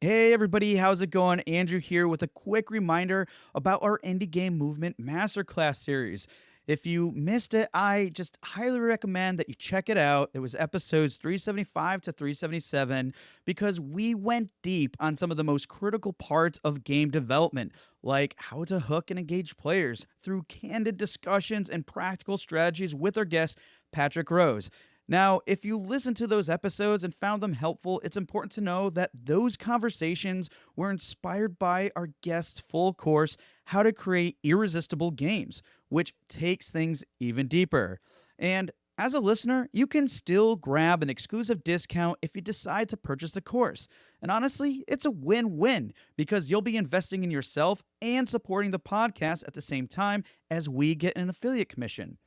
Hey everybody, how's it going? Andrew here with a quick reminder about our Indie Game Movement Masterclass series. If you missed it, I just highly recommend that you check it out. It was episodes 375 to 377 because we went deep on some of the most critical parts of game development, like how to hook and engage players through candid discussions and practical strategies with our guest, Patrick Rose. Now, if you listened to those episodes and found them helpful, it's important to know that those conversations were inspired by our guest's full course, How to Create Irresistible Games, which takes things even deeper. And as a listener, you can still grab an exclusive discount if you decide to purchase the course. And honestly, it's a win win because you'll be investing in yourself and supporting the podcast at the same time as we get an affiliate commission.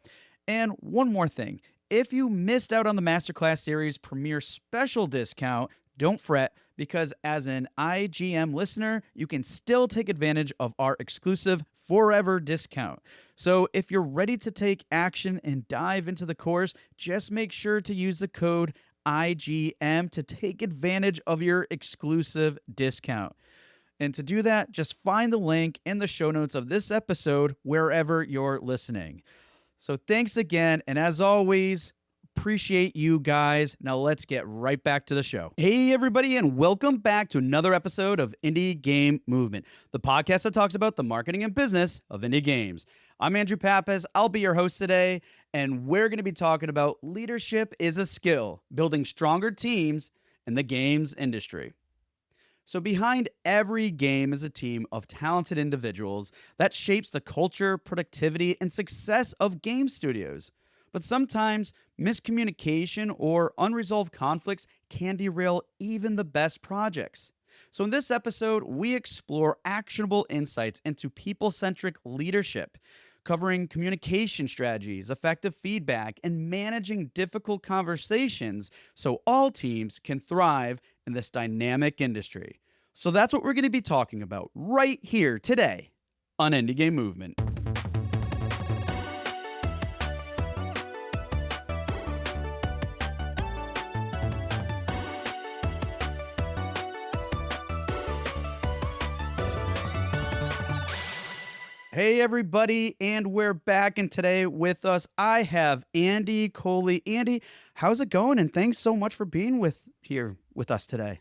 And one more thing, if you missed out on the Masterclass Series Premier Special discount, don't fret because as an IGM listener, you can still take advantage of our exclusive forever discount. So if you're ready to take action and dive into the course, just make sure to use the code IGM to take advantage of your exclusive discount. And to do that, just find the link in the show notes of this episode wherever you're listening. So thanks again. And as always, appreciate you guys. Now let's get right back to the show. Hey, everybody, and welcome back to another episode of Indie Game Movement, the podcast that talks about the marketing and business of indie games. I'm Andrew Pappas. I'll be your host today, and we're going to be talking about leadership is a skill, building stronger teams in the games industry. So behind every game is a team of talented individuals that shapes the culture, productivity, and success of game studios. But sometimes miscommunication or unresolved conflicts can derail even the best projects. So in this episode, we explore actionable insights into people-centric leadership, covering communication strategies, effective feedback, and managing difficult conversations so all teams can thrive in this dynamic industry. So that's what we're going to be talking about right here today on Indie Game Movement. Hey, everybody, and we're back. And today with us, I have Andy Coley. Andy, how's it going? And thanks so much for being here with us today.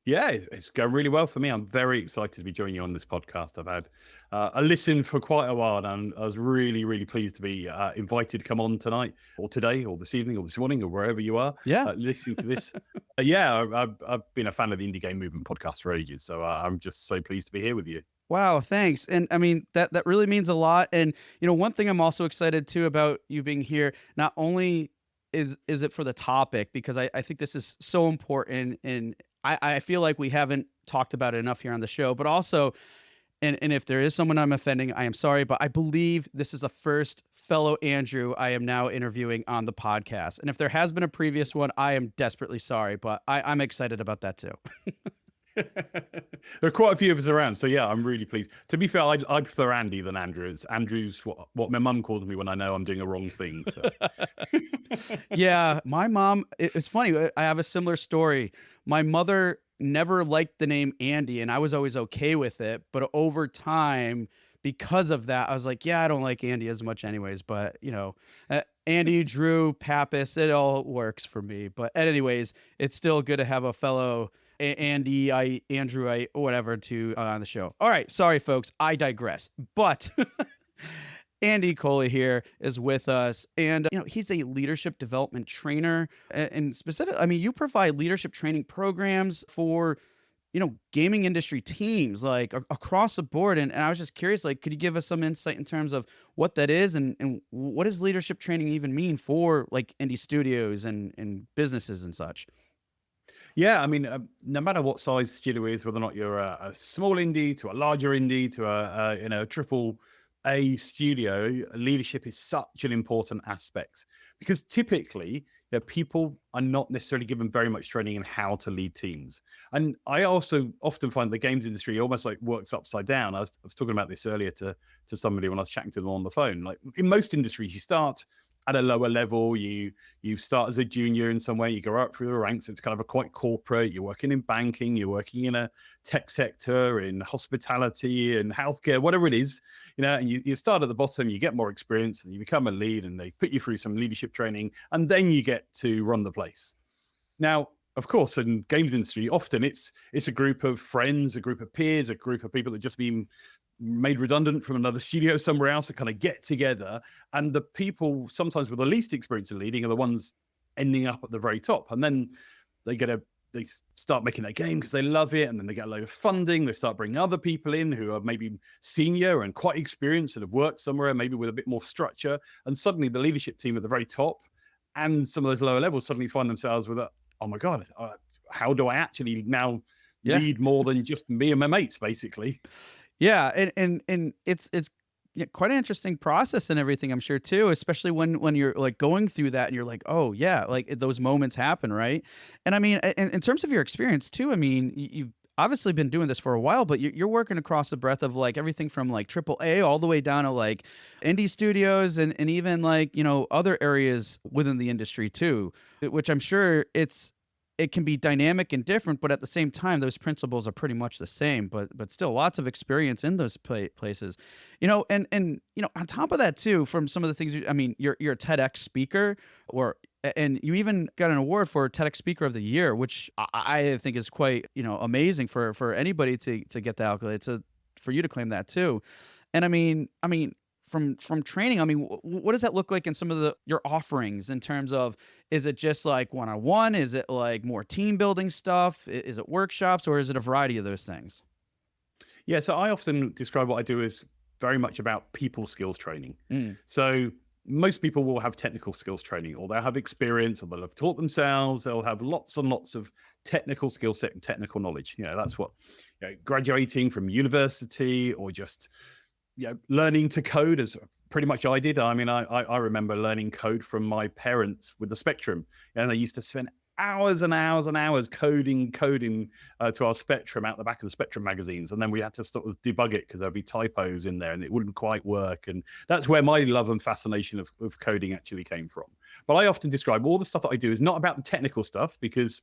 Yeah, it's going really well for me. I'm very excited to be joining you on this podcast. I've had a listen for quite a while, and I was really, really pleased to be invited to come on tonight, or today, or this evening, or this morning, or wherever you are, listening to this. I've been a fan of the Indie Game Movement podcast for ages, so I'm just so pleased to be here with you. Wow, thanks. And I mean, that really means a lot. And, one thing I'm also excited too about you being here, not only is it for the topic, because I think this is so important, and I feel like we haven't talked about it enough here on the show, but also, and if there is someone I'm offending, I am sorry, but I believe this is the first fellow Andrew I am now interviewing on the podcast. And if there has been a previous one, I am desperately sorry, but I'm excited about that too. There are quite a few of us around, so yeah, I'm really pleased. To be fair, I prefer Andy than Andrew. Andrew's what my mum calls me when I know I'm doing a wrong thing. So. Yeah, my mom, it's funny, I have a similar story. My mother never liked the name Andy, and I was always okay with it, but over time, because of that, I was like, yeah, I don't like Andy as much anyways, but Andy, Drew, Pappas, it all works for me. But anyways, it's still good to have a fellow Andy, Andrew, whatever to on the show. All right, sorry folks, I digress. But Andy Coley here is with us, and he's a leadership development trainer, and specific. I mean, you provide leadership training programs for gaming industry teams like across the board. And I was just curious, like, could you give us some insight in terms of what that is and what does leadership training even mean for like indie studios and businesses and such? Yeah, I mean, no matter what size studio is, whether or not you're a small indie to a larger indie to a triple A studio, leadership is such an important aspect because typically people are not necessarily given very much training in how to lead teams. And I also often find the games industry almost like works upside down. I was talking about this earlier to somebody when I was chatting to them on the phone. Like in most industries, you start at a lower level. You start as a junior in some way, you go up through the ranks. It's kind of a quite corporate. You're working in banking, you're working in a tech sector, in hospitality and healthcare, whatever it is, and you start at the bottom, you get more experience and you become a lead, and they put you through some leadership training, and then you get to run the place. Now, of course, in games industry, often it's a group of friends, a group of peers, a group of people that just been made redundant from another studio somewhere else to kind of get together. And the people sometimes with the least experience in leading are the ones ending up at the very top. And then they start making their game because they love it. And then they get a load of funding. They start bringing other people in who are maybe senior and quite experienced and have worked somewhere, maybe with a bit more structure. And suddenly the leadership team at the very top and some of those lower levels suddenly find themselves with oh my God, how do I actually now lead more than just me and my mates, basically? Yeah, and it's quite an interesting process and everything, I'm sure too, especially when you're like going through that and you're like, oh yeah, like those moments happen, right? And I mean, in terms of your experience too, I mean, you've obviously been doing this for a while, but you're working across the breadth of like everything from like AAA all the way down to like indie studios and even like, other areas within the industry too, which I'm sure it can be dynamic and different, but at the same time, those principles are pretty much the same. But still, lots of experience in those places, and on top of that too, from some of the things, I mean, you're a TEDx speaker, and you even got an award for TEDx Speaker of the Year, which I think is quite amazing for anybody to get the accolade. For you to claim that too, and I mean, from training, I mean, what does that look like in some of your offerings in terms of, is it just like one-on-one? Is it like more team building stuff? Is it workshops, or is it a variety of those things? Yeah, so I often describe what I do as very much about people skills training. Mm. So most people will have technical skills training, or they'll have experience, or they'll have taught themselves. They'll have lots and lots of technical skill set and technical knowledge. That's what graduating from university, or just learning to code, as pretty much I did. I mean, I remember learning code from my parents with the Spectrum, and they used to spend hours and hours and hours coding to our Spectrum out the back of the Spectrum magazines, and then we had to sort of debug it because there'd be typos in there and it wouldn't quite work. And that's where my love and fascination of coding actually came from. But I often describe all the stuff that I do is not about the technical stuff, because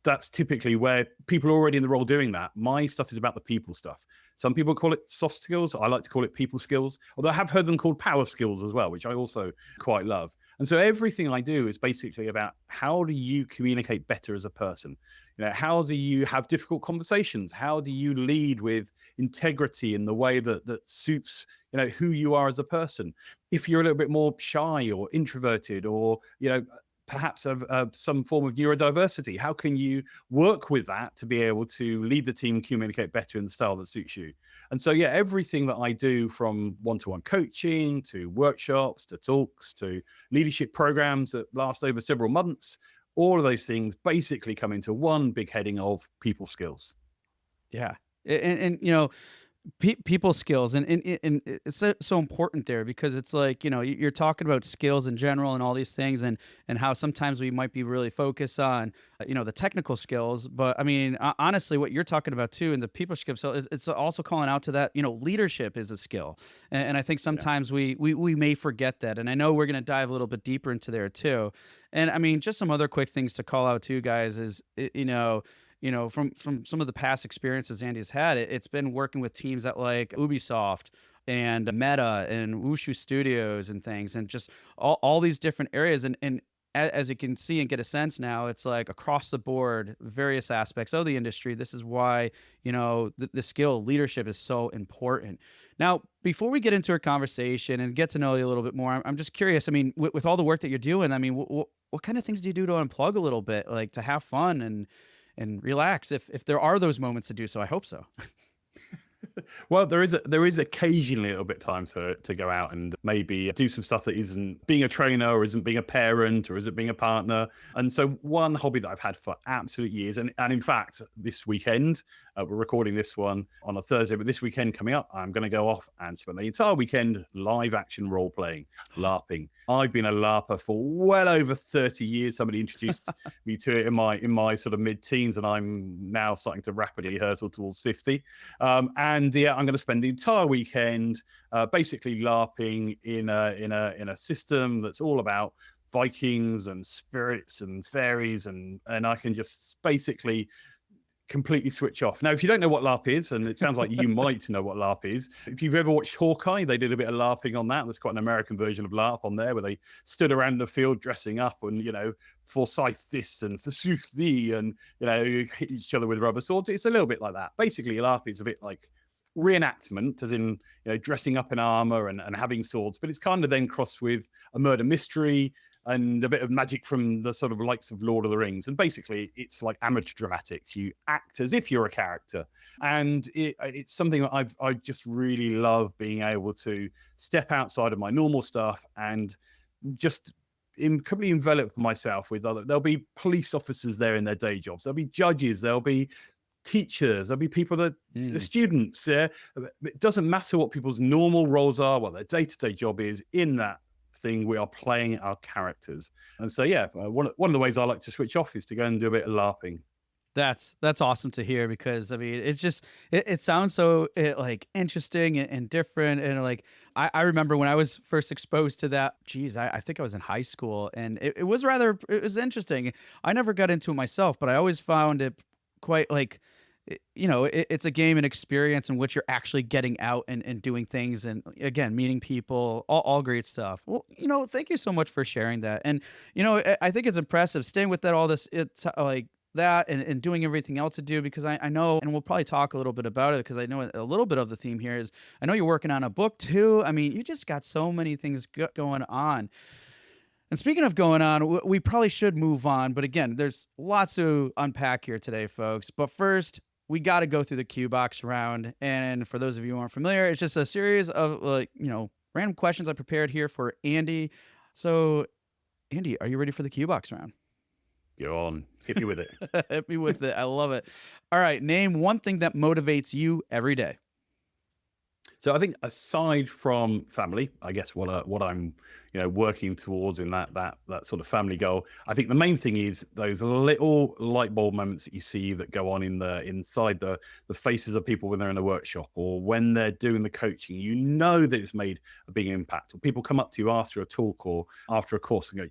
that's typically where people are already in the role doing that. My stuff is about the people stuff. Some people call it soft skills. I like to call it people skills, although I have heard them called power skills as well, which I also quite love. And so everything I do is basically about, how do you communicate better as a person? How do you have difficult conversations? How do you lead with integrity in the way that suits, who you are as a person? If you're a little bit more shy or introverted, or, perhaps have some form of neurodiversity, how can you work with that to be able to lead the team and communicate better in the style that suits you? And so, everything that I do, from one-to-one coaching to workshops to talks to leadership programs that last over several months, all of those things basically come into one big heading of people skills. Yeah. And people skills, and it's so important there, because it's like, you're talking about skills in general and all these things, and how sometimes we might be really focused on the technical skills, but I mean, honestly, what you're talking about too in the people skills, so it's also calling out to that, leadership is a skill, and I think sometimes we may forget that, and I know we're going to dive a little bit deeper into there too. And I mean, just some other quick things to call out too, guys, is from some of the past experiences Andy's had, it's been working with teams at like Ubisoft and Meta and Wushu Studios and things, and just all these different areas. And as you can see and get a sense now, it's like across the board, various aspects of the industry. This is why, the skill leadership is so important. Now, before we get into our conversation and get to know you a little bit more, I'm just curious. I mean, with all the work that you're doing, I mean, what kind of things do you do to unplug a little bit, like to have fun and relax, if there are those moments to do so? I hope so. Well, there is occasionally a little bit of time to go out and maybe do some stuff that isn't being a trainer, or isn't being a parent, or isn't being a partner. And so one hobby that I've had for absolute years, and in fact, this weekend, we're recording this one on a Thursday, but this weekend coming up, I'm going to go off and spend the entire weekend live action role playing, LARPing. I've been a LARPer for well over 30 years. Somebody introduced me to it in my sort of mid-teens, and I'm now starting to rapidly hurtle towards 50. And And yeah, I'm going to spend the entire weekend basically LARPing in a system that's all about Vikings and spirits and fairies, and I can just basically completely switch off. Now, if you don't know what LARP is, and it sounds like you might know what LARP is, if you've ever watched Hawkeye, they did a bit of LARPing on that. There's quite an American version of LARP on there where they stood around the field dressing up and, Forsyth this and Forsooth thee, and, hit each other with rubber swords. It's a little bit like that. Basically, LARP is a bit like reenactment, as in, dressing up in armor and having swords, but it's kind of then crossed with a murder mystery and a bit of magic from the sort of likes of Lord of the Rings. And basically, it's like amateur dramatics. You act as if you're a character. And it's something that I just really love, being able to step outside of my normal stuff and just completely envelop myself with there'll be police officers there in their day jobs. There'll be judges. There'll be teachers. There'll be people the students. It doesn't matter what people's normal roles are, what their day-to-day job is. In that thing, we are playing our characters. And so one of the ways I like to switch off is to go and do a bit of LARPing. That's awesome to hear, because I mean, it's just it sounds so like interesting and different, and like I remember when I was first exposed to that. Geez, I think I was in high school, and it was interesting. I never got into it myself, but I always found it quite like, it's a game and experience in which you're actually getting out and doing things, and again, meeting people, all great stuff. Well, thank you so much for sharing that. And I think it's impressive staying with that all this, it's like that, and doing everything else to do, because I know, and we'll probably talk a little bit about it, because I know a little bit of the theme here is, I know you're working on a book too. I mean, you just got so many things going on. And speaking of going on, we probably should move on, but again, there's lots to unpack here today, folks. But first, we got to go through the Q box round. And for those of you who aren't familiar, it's just a series of random questions I prepared here for Andy. So, Andy, are you ready for the Q box round? Go on, hit me with it. Hit me with it. I love it. All right, name one thing that motivates you every day. So I think, aside from family, I guess what I'm working towards in that sort of family goal, I think the main thing is those little light bulb moments that you see that go on inside the faces of people when they're in a workshop or when they're doing the coaching. That it's made a big impact. Or people come up to you after a talk or after a course and go,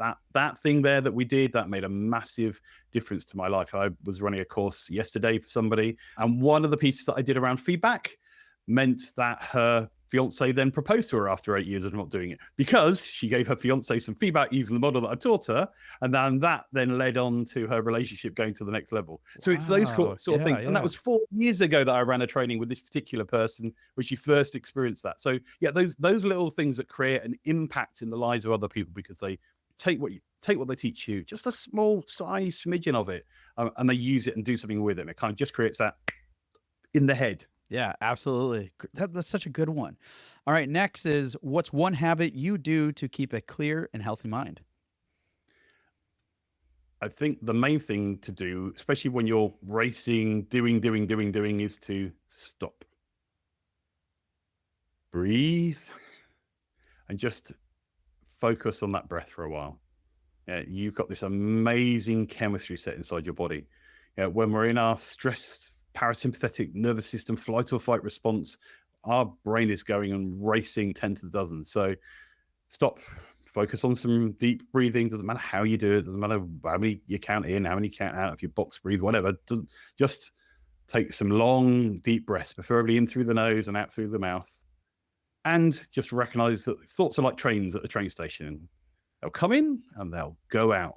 oh, that thing there that we did, that made a massive difference to my life. I was running a course yesterday for somebody, and one of the pieces that I did around feedback meant that her fiance then proposed to her after 8 years of not doing it, because she gave her fiance some feedback using the model that I taught her, and then that led on to her relationship going to the next level. So it's those sort of things. And that was 4 years ago that I ran a training with this particular person where she first experienced that. So yeah, those little things that create an impact in the lives of other people, because they take what they teach you, just a small size smidgen of it, and they use it and do something with it. And it kind of just creates that in the head. Yeah, absolutely. That's such a good one. All right, next is, what's one habit you do to keep a clear and healthy mind? I think the main thing to do, especially when you're racing, doing, is to stop, breathe, and just focus on that breath for a while. You've got this amazing chemistry set inside your body. When we're in our stress parasympathetic nervous system flight or fight response, our brain is going and racing 10 to the dozen. So stop, focus on some deep breathing. Doesn't matter how you do it, doesn't matter how many you count in, how many you count out, if you box breathe, whatever. Just take some long deep breaths, preferably in through the nose and out through the mouth, and just recognize that thoughts are like trains at the train station. They'll come in and they'll go out.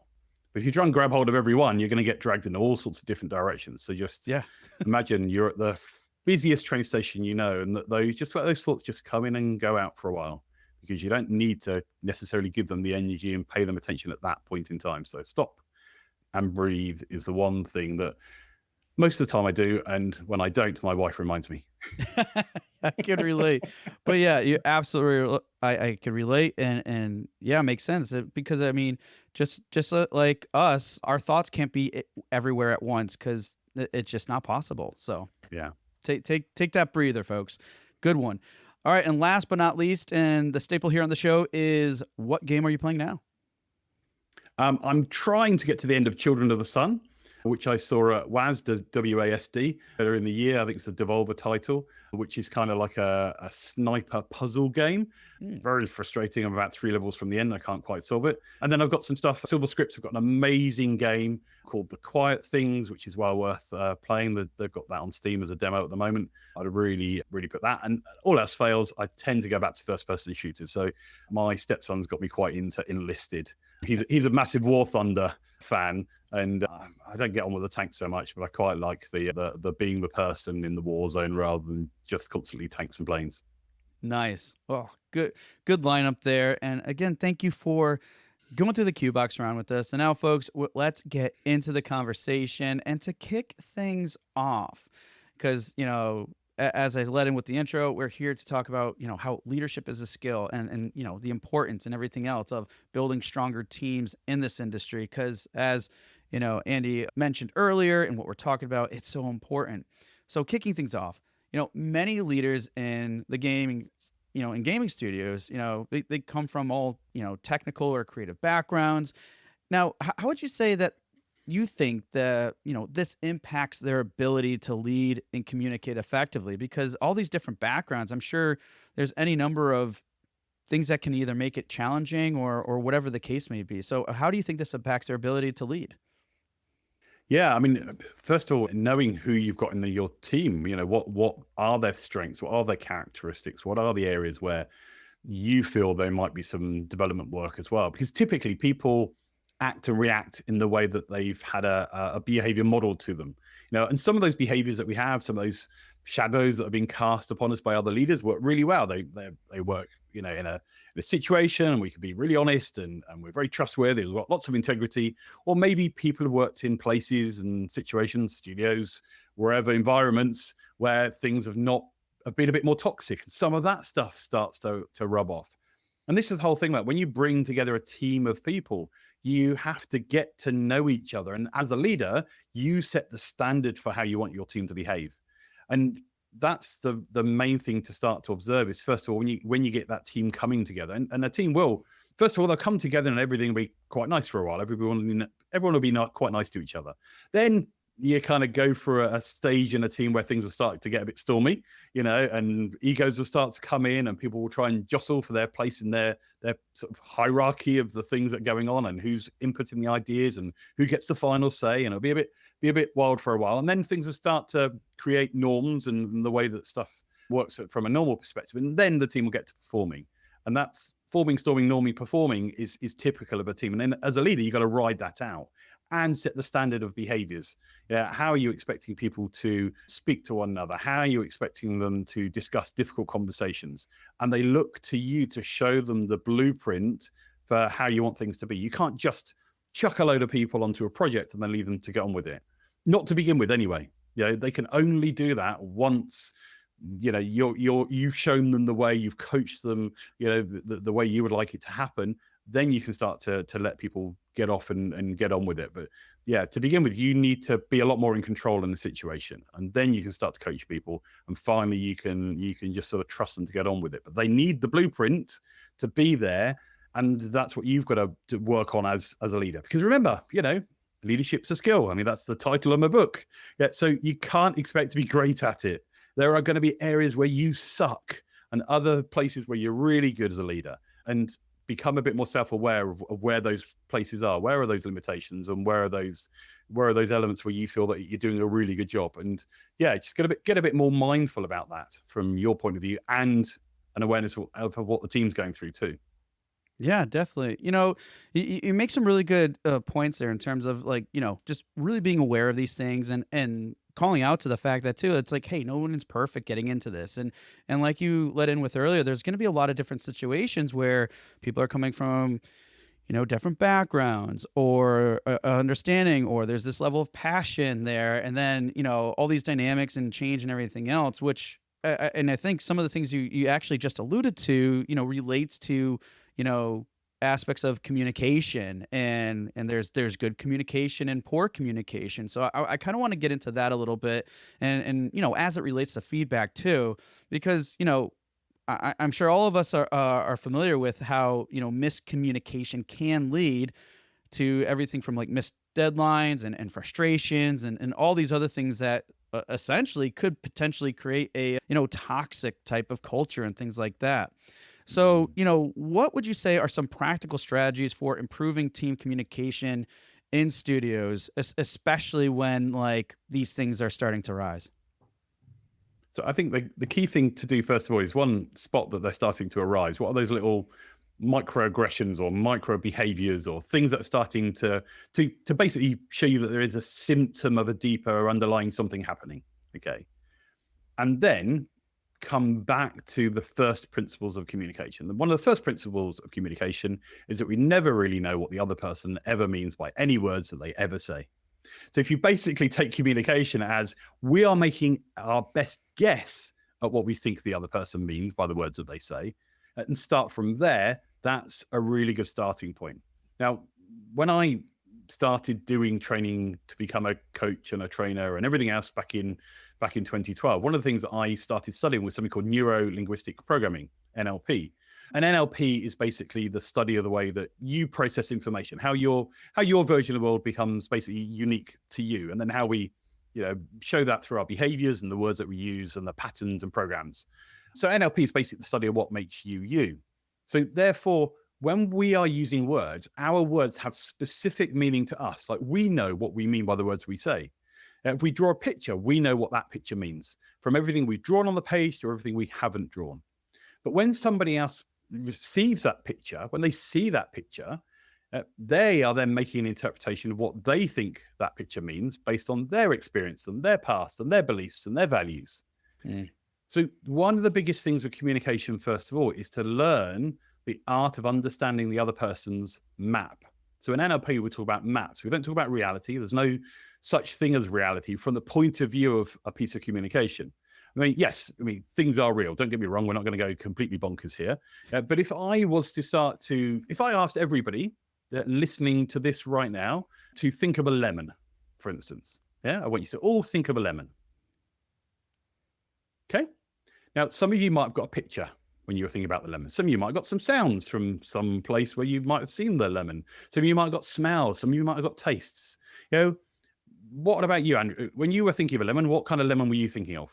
But if you try and grab hold of every one, you're going to get dragged in all sorts of different directions. So just imagine you're at the busiest train station, and that those thoughts just come in and go out for a while, because you don't need to necessarily give them the energy and pay them attention at that point in time. So stop and breathe is the one thing that most of the time I do. And when I don't, my wife reminds me. I can relate. But yeah, you absolutely, I can relate. And yeah, it makes sense, because I mean, just like us, our thoughts can't be everywhere at once, because it's just not possible. So yeah, take that breather, folks. Good one. All right. And last but not least, and the staple here on the show is, what game are you playing now? I'm trying to get to the end of Children of the Sun. which I saw at WASD, WASD, earlier in the year. I think it's a Devolver title, which is kind of like a sniper puzzle game. Hmm. Very frustrating. I'm about 3 levels from the end. I can't quite solve it. And then I've got some stuff. Silver Scripts have got an amazing game called The Quiet Things, which is well worth playing. They've got that on Steam as a demo at the moment. I'd really, really put that. And all else fails, I tend to go back to first-person shooters. So my stepson's got me quite into Enlisted. He's a massive War Thunder fan, and I don't get on with the tanks so much, but I quite like the being the person in the war zone rather than just constantly tanks and planes. Nice. Well, good lineup there. And again, thank you for going through the Q box round with us. And now, folks, let's get into the conversation. And to kick things off, because as I led in with the intro, we're here to talk about how leadership is a skill, and the importance and everything else of building stronger teams in this industry. Because as Andy mentioned earlier, and what we're talking about, it's so important. So kicking things off, many leaders in the gaming, in gaming studios, they come from all, technical or creative backgrounds. Now, how would you say that you think that, this impacts their ability to lead and communicate effectively? Because all these different backgrounds, I'm sure there's any number of things that can either make it challenging or whatever the case may be. So how do you think this impacts their ability to lead? Yeah, I mean, first of all, knowing who you've got in your team, what are their strengths, what are their characteristics, what are the areas where you feel there might be some development work as well. Because typically people act and react in the way that they've had a behavior modeled to them. And some of those behaviors that we have, some of those shadows that have been cast upon us by other leaders work really well. They work, in a situation, and we can be really honest, and we're very trustworthy. We've got lots of integrity. Or maybe people have worked in places and situations, studios, wherever, environments where things have been a bit more toxic. And some of that stuff starts to rub off. And this is the whole thing about when you bring together a team of people, you have to get to know each other. And as a leader, you set the standard for how you want your team to behave. And that's the main thing to start to observe is, first of all, when you get that team coming together, and a team will, first of all, they'll come together and everything will be quite nice for a while. Everyone will be quite nice to each other. Then you kind of go for a stage in a team where things will start to get a bit stormy, and egos will start to come in, and people will try and jostle for their place in their sort of hierarchy of the things that are going on, and who's inputting the ideas and who gets the final say. And it'll be a bit wild for a while. And then things will start to create norms and the way that stuff works from a normal perspective. And then the team will get to performing. And that forming, storming, norming, performing is typical of a team. And then as a leader, you've got to ride that out and set the standard of behaviors. Yeah, how are you expecting people to speak to one another? How are you expecting them to discuss difficult conversations? And they look to you to show them the blueprint for how you want things to be. You can't just chuck a load of people onto a project and then leave them to get on with it. Not to begin with, anyway. They can only do that once you've shown them the way, you've coached them, the way you would like it to happen. Then you can start to let people get off and get on with it. But yeah, to begin with, you need to be a lot more in control in the situation, and then you can start to coach people, and finally you can just sort of trust them to get on with it. But they need the blueprint to be there, and that's what you've got to work on as a leader. Because remember, leadership's a skill. I mean, that's the title of my book. Yeah, so you can't expect to be great at it. There are going to be areas where you suck and other places where you're really good as a leader. And become a bit more self-aware of where those places are. Where are those limitations, and where are those elements where you feel that you're doing a really good job? And yeah, just get a bit more mindful about that from your point of view, and an awareness of what the team's going through too. Yeah, definitely. You make some really good points there in terms of just really being aware of these things, and calling out to the fact that too, it's like, hey, no one is perfect getting into this. And like you let in with earlier, there's going to be a lot of different situations where people are coming from, different backgrounds or understanding, or there's this level of passion there. And then, all these dynamics and change and everything else, which, and I think some of the things you actually just alluded to, relates to, aspects of communication, and there's good communication and poor communication. So I kind of want to get into that a little bit, and as it relates to feedback too, because I'm sure all of us are familiar with how miscommunication can lead to everything from like missed deadlines and frustrations and all these other things that essentially could potentially create a toxic type of culture and things like that. So, what would you say are some practical strategies for improving team communication in studios, especially when like these things are starting to rise? So I think the key thing to do first of all is one spot that they're starting to arise. What are those little microaggressions or micro behaviors or things that are starting to basically show you that there is a symptom of a deeper underlying something happening? Okay. And then come back to the first principles of communication. One of the first principles of communication is that we never really know what the other person ever means by any words that they ever say. So if you basically take communication as we are making our best guess at what we think the other person means by the words that they say, and start from there, that's a really good starting point. Now, when I started doing training to become a coach and a trainer and everything else back in 2012, one of the things that I started studying was something called neuro linguistic programming, NLP. And NLP is basically the study of the way that you process information, how your version of the world becomes basically unique to you, and then how we, show that through our behaviors and the words that we use and the patterns and programs. So NLP is basically the study of what makes you you. So therefore, when we are using words, our words have specific meaning to us. Like we know what we mean by the words we say. If we draw a picture, we know what that picture means from everything we've drawn on the page to everything we haven't drawn. But when somebody else receives that picture, when they see that picture, they are then making an interpretation of what they think that picture means based on their experience and their past and their beliefs and their values. Mm. So one of the biggest things with communication, first of all, is to learn the art of understanding the other person's map. So in NLP, we talk about maps. We don't talk about reality. There's no such thing as reality from the point of view of a piece of communication. I mean, yes, things are real. Don't get me wrong. We're not going to go completely bonkers here. But if I asked everybody listening to this right now to think of a lemon, for instance, I want you to all think of a lemon. Okay. Now, some of you might have got a picture when you were thinking about the lemon. Some of you might have got some sounds from some place where you might have seen the lemon. Some of you might have got smells. Some of you might have got tastes. What about you, Andrew? When you were thinking of a lemon, what kind of lemon were you thinking of?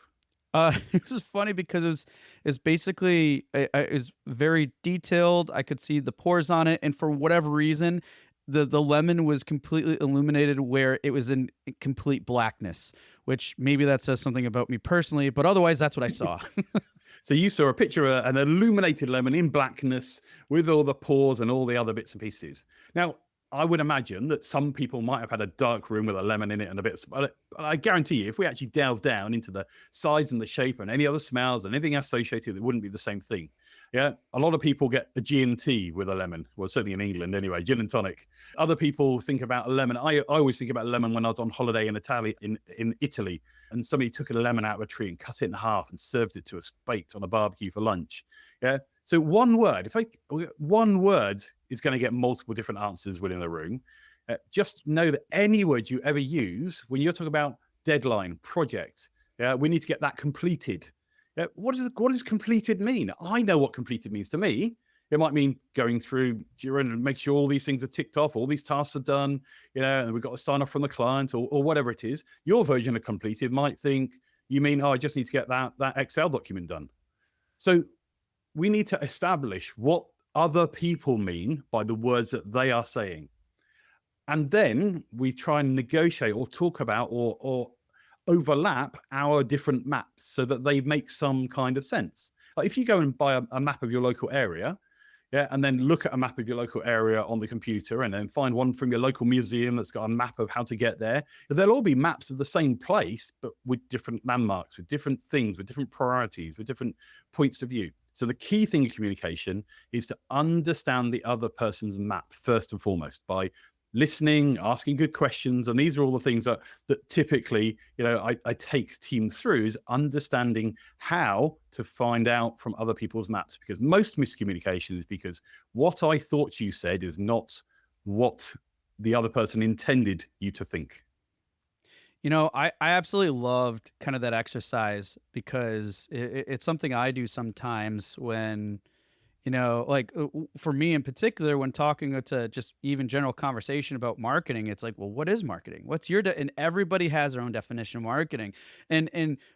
It was funny because it's basically it was very detailed. I could see the pores on it, and for whatever reason, the lemon was completely illuminated where it was in complete blackness. Which maybe that says something about me personally, but otherwise, that's what I saw. So you saw a picture of an illuminated lemon in blackness with all the pores and all the other bits and pieces. Now, I would imagine that some people might have had a dark room with a lemon in it and a bit. But I guarantee you, if we actually delve down into the size and the shape and any other smells and anything associated, it wouldn't be the same thing. Yeah, a lot of people get a G&T with a lemon. Well, certainly in England anyway, gin and tonic. Other people think about a lemon. I always think about a lemon when I was on holiday in Italy, and somebody took a lemon out of a tree and cut it in half and served it to us baked on a barbecue for lunch. Yeah. So one word is going to get multiple different answers within the room. Just know that any word you ever use when you're talking about deadline, project, we need to get that completed. What does completed mean? I know what completed means to me. It might mean going through and make sure all these things are ticked off, all these tasks are done, and we've got to sign off from the client or whatever it is. Your version of completed might think you mean, I just need to get that Excel document done. So we need to establish what other people mean by the words that they are saying. And then we try and negotiate or talk about or overlap our different maps so that they make some kind of sense. Like if you go and buy a map of your local area, and then look at a map of your local area on the computer and then find one from your local museum that's got a map of how to get there, there'll all be maps of the same place, but with different landmarks, with different things, with different priorities, with different points of view. So the key thing in communication is to understand the other person's map first and foremost by listening, asking good questions. And these are all the things that typically, I take teams through is understanding how to find out from other people's maps, because most miscommunication is because what I thought you said is not what the other person intended you to think. I absolutely loved kind of that exercise because it's something I do sometimes when like for me in particular, when talking to just even general conversation about marketing, it's like, well, what is marketing? What's your and everybody has their own definition of marketing.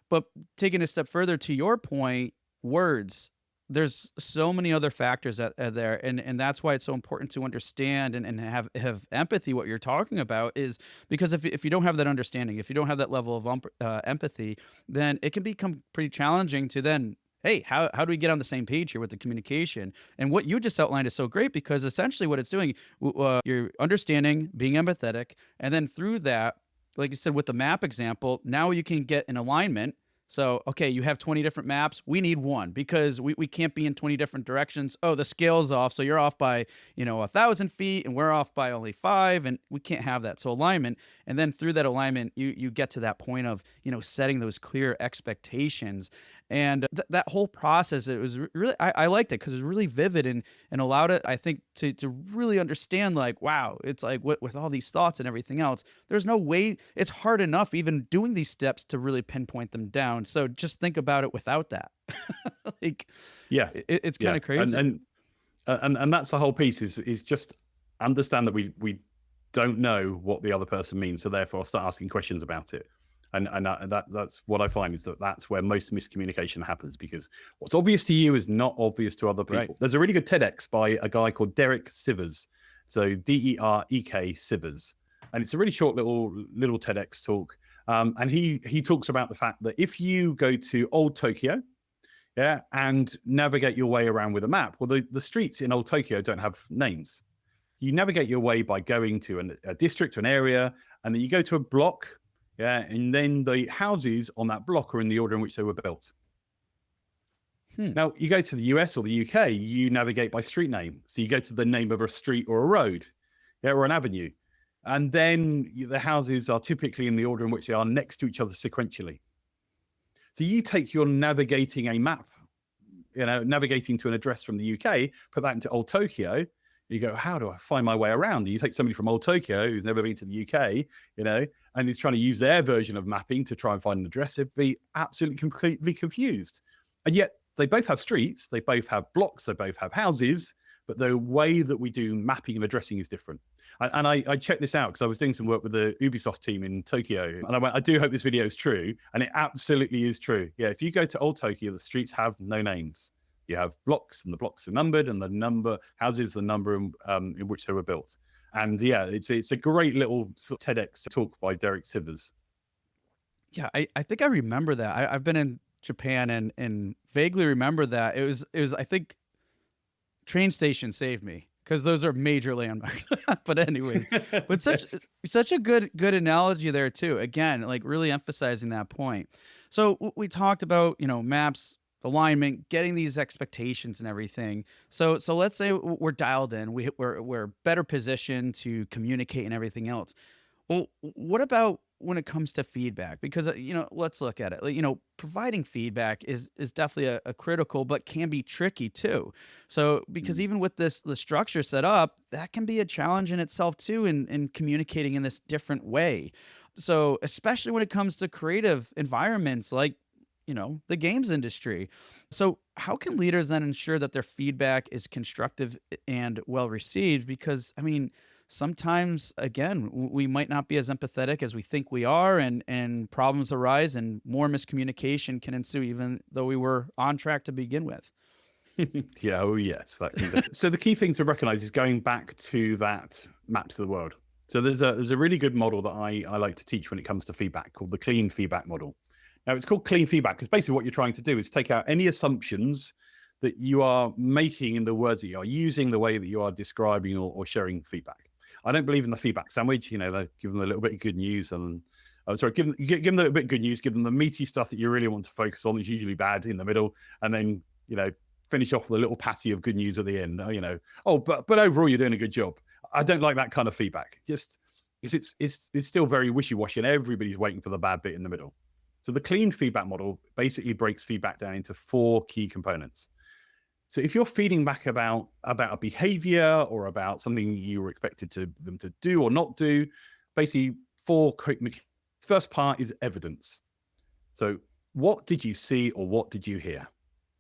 But taking a step further to your point, words. There's so many other factors that there, and that's why it's so important to understand and have empathy. What you're talking about is because if you don't have that understanding, if you don't have that level of empathy, then it can become pretty challenging to then, hey, how do we get on the same page here with the communication? And what you just outlined is so great because essentially what it's doing, you're understanding, being empathetic, and then through that, like you said with the map example, now you can get an alignment. So, okay, you have 20 different maps. We need one because we can't be in 20 different directions. Oh, the scale's off. So you're off by, 1,000 feet and we're off by only five. And we can't have that. So alignment. And then through that alignment, you get to that point of, setting those clear expectations. And that whole process, it was really, I liked it because it was really vivid and allowed it, I think, to really understand like, wow, it's like with all these thoughts and everything else, there's no way, it's hard enough even doing these steps to really pinpoint them down. So just think about it without that. Like, Yeah, it's kind yeah, of crazy. and that's the whole piece is just understand that we don't know what the other person means, so therefore start asking questions about it. That's what I find is that's where most miscommunication happens, because what's obvious to you is not obvious to other people. Right. There's a really good TEDx by a guy called Derek Sivers, so Derek Sivers, and it's a really short little TEDx talk. And he talks about the fact that if you go to old Tokyo, yeah, and navigate your way around with a map, well, the streets in old Tokyo don't have names. You navigate your way by going to a district or an area, and then you go to a block, yeah, and then the houses on that block are in the order in which they were built. Now, you go to the US or the UK, you navigate by street name. So you go to the name of a street or a road, yeah, or an avenue. And then the houses are typically in the order in which they are next to each other sequentially. So you take your navigating a map, navigating to an address from the UK, put that into old Tokyo. You go, how do I find my way around? You take somebody from old Tokyo who's never been to the UK, and he's trying to use their version of mapping to try and find an address. They'd be absolutely completely confused. And yet they both have streets, they both have blocks, they both have houses, but the way that we do mapping and addressing is different. And I checked this out because I was doing some work with the Ubisoft team in Tokyo. And I went, I do hope this video is true. And it absolutely is true. Yeah, if you go to old Tokyo, the streets have no names. You have blocks, and the blocks are numbered, and the number houses, the number in which they were built. And yeah, it's a great little sort of TEDx talk by Derek Sivers. Yeah, I think I remember that. I've been in Japan and vaguely remember that. It was I think train station saved me because those are major landmarks. But anyways, but such a good analogy there too. Again, like really emphasizing that point. So we talked about, maps, alignment, getting these expectations and everything. So let's say we're dialed in, we're better positioned to communicate and everything else. Well, what about when it comes to feedback? Because let's look at it. Like, providing feedback is definitely a critical, but can be tricky too. So because even with the structure set up, that can be a challenge in itself too, in communicating in this different way. So especially when it comes to creative environments like the games industry. So how can leaders then ensure that their feedback is constructive and well received? Because I mean, sometimes again, we might not be as empathetic as we think we are, and problems arise and more miscommunication can ensue even though we were on track to begin with. Yeah, oh yes. So the key thing to recognize is going back to that map to the world. So there's a really good model that I like to teach when it comes to feedback called the clean feedback model. Now, it's called clean feedback because basically what you're trying to do is take out any assumptions that you are making in the words that you are using, the way that you are describing or sharing feedback. I don't believe in the feedback sandwich. Give them a little bit of good news and give them a little bit of good news, give them the meaty stuff that you really want to focus on. It's usually bad in the middle, and then finish off with a little patty of good news at the end. But overall you're doing a good job. I don't like that kind of feedback. Just it's still very wishy-washy, and everybody's waiting for the bad bit in the middle. So the clean feedback model basically breaks feedback down into 4 key components. So if you're feeding back about a behavior or about something you were expected them to do or not do, basically 4 quick. First part is evidence. So what did you see or what did you hear?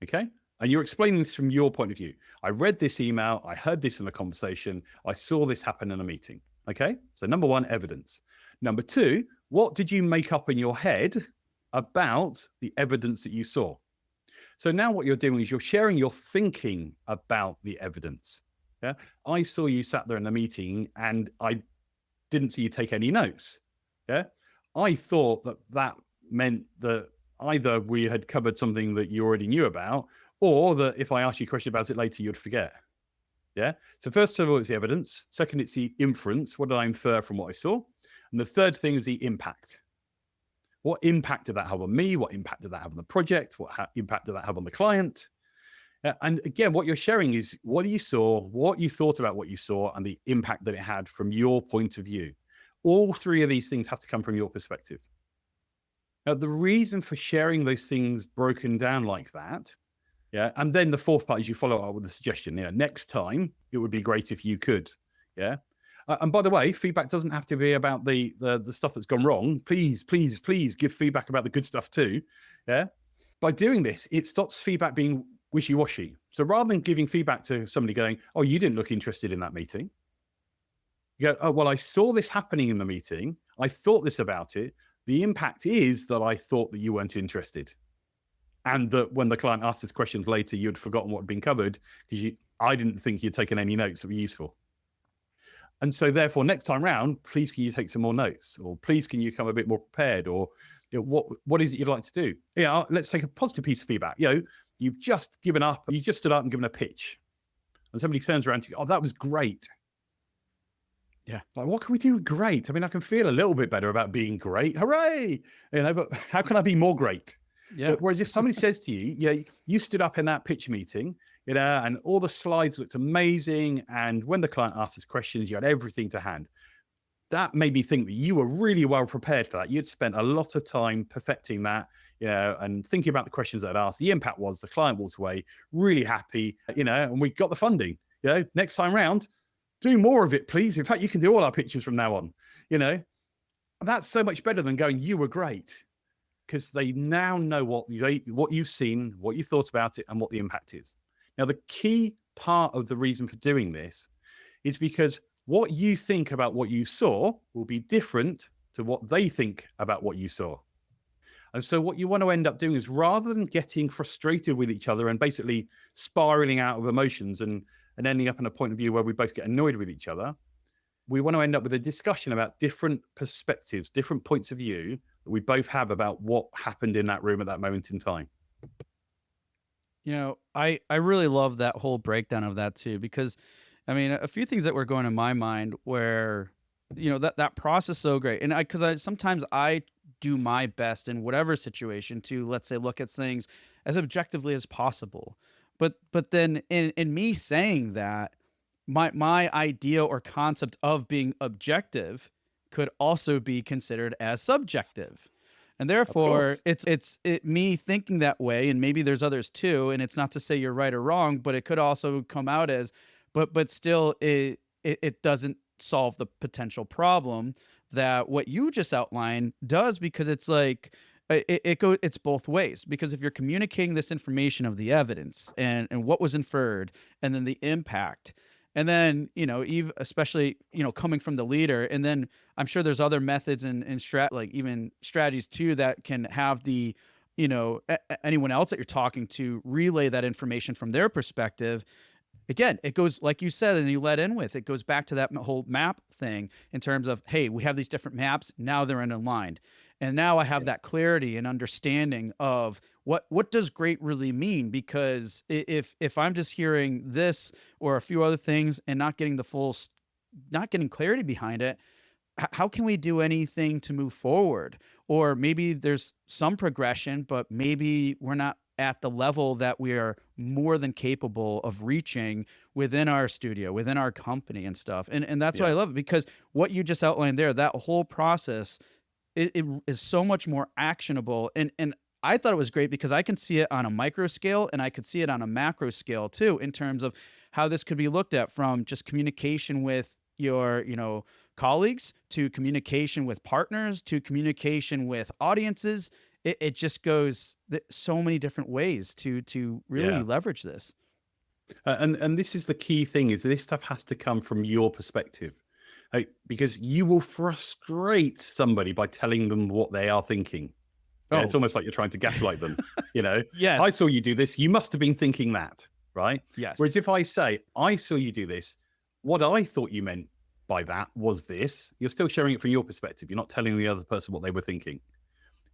Okay. And you're explaining this from your point of view. I read this email. I heard this in a conversation. I saw this happen in a meeting. Okay. So, number one, evidence. Number two, what did you make up in your head about the evidence that you saw? So now what you're doing is you're sharing your thinking about the evidence. Yeah. I saw you sat there in the meeting and I didn't see you take any notes. Yeah. I thought that that meant that either we had covered something that you already knew about, or that if I asked you a question about it later, you'd forget. Yeah. So first of all, it's the evidence. Second, it's the inference. What did I infer from what I saw? And the third thing is the impact. What impact did that have on me? What impact did that have on the project? What impact did that have on the client? And again, what you're sharing is what you saw, what you thought about what you saw, and the impact that it had from your point of view. All three of these things have to come from your perspective. Now, the reason for sharing those things broken down like that, yeah, and then the fourth part is you follow up with a suggestion. Yeah, next time it would be great if you could, yeah. And by the way, feedback doesn't have to be about the stuff that's gone wrong. Please, please, please give feedback about the good stuff too, yeah. By doing this, it stops feedback being wishy-washy. So rather than giving feedback to somebody going, "Oh, you didn't look interested in that meeting," you go, "Oh, well, I saw this happening in the meeting. I thought this about it. The impact is that I thought that you weren't interested. And that when the client asked us questions later, you'd forgotten what had been covered because I didn't think you'd taken any notes that were useful. And so therefore, next time round, please can you take some more notes? Or please can you come a bit more prepared? Or what is it you'd like to do? Yeah, let's take a positive piece of feedback. You've just given up, you just stood up and given a pitch. And somebody turns around to you, "Oh, that was great." Yeah. Like, what can we do great? I mean, I can feel a little bit better about being great. Hooray! But how can I be more great? Yeah. Whereas if somebody says to you, "Yeah, you stood up in that pitch meeting, and all the slides looked amazing. And when the client asked us questions, you had everything to hand." That made me think that you were really well prepared for that. You'd spent a lot of time perfecting that, and thinking about the questions that I'd asked. The impact was the client walked away really happy, and we got the funding. Next time round, do more of it, please. In fact, you can do all our pictures from now on. That's so much better than going, "You were great," because they now know what you've seen, what you thought about it, and what the impact is. Now, the key part of the reason for doing this is because what you think about what you saw will be different to what they think about what you saw. And so what you want to end up doing is rather than getting frustrated with each other and basically spiraling out of emotions and ending up in a point of view where we both get annoyed with each other, we want to end up with a discussion about different perspectives, different points of view that we both have about what happened in that room at that moment in time. I really love that whole breakdown of that too, because I mean, a few things that were going in my mind where, that process is so great. And because sometimes I do my best in whatever situation to, let's say, look at things as objectively as possible. But then in me saying that, my idea or concept of being objective could also be considered as subjective. And therefore, Of it's me thinking that way, and maybe there's others too. And it's not to say you're right or wrong, but it could also come out as, but still, it doesn't solve the potential problem that what you just outlined does, because it's like it's both ways. Because if you're communicating this information of the evidence and what was inferred, and then the impact. And then, especially, coming from the leader, and then I'm sure there's other methods and like even strategies too that can have the, anyone else that you're talking to relay that information from their perspective. Again, it goes, like you said, and you led in with, it goes back to that whole map thing in terms of, hey, we have these different maps. Now they're aligned. And now I have that clarity and understanding of what does great really mean? Because if I'm just hearing this or a few other things and not getting not getting clarity behind it, how can we do anything to move forward? Or maybe there's some progression, but maybe we're not at the level that we are more than capable of reaching within our studio, within our company and stuff. And that's why I love it, because what you just outlined there, that whole process, it is so much more actionable. And I thought it was great because I can see it on a micro scale and I could see it on a macro scale too, in terms of how this could be looked at, from just communication with your, colleagues, to communication with partners, to communication with audiences. it just goes so many different ways to really Yeah. leverage this. And this is the key thing, is this stuff has to come from your perspective. Because you will frustrate somebody by telling them what they are thinking. Yeah, it's Oh, almost like you're trying to gaslight them. You know, I yes. saw you do this. You must have been thinking that, right? Whereas Yes. if I say, I saw you do this, what I thought you meant by that was this, you're still sharing it from your perspective. You're not telling the other person what they were thinking.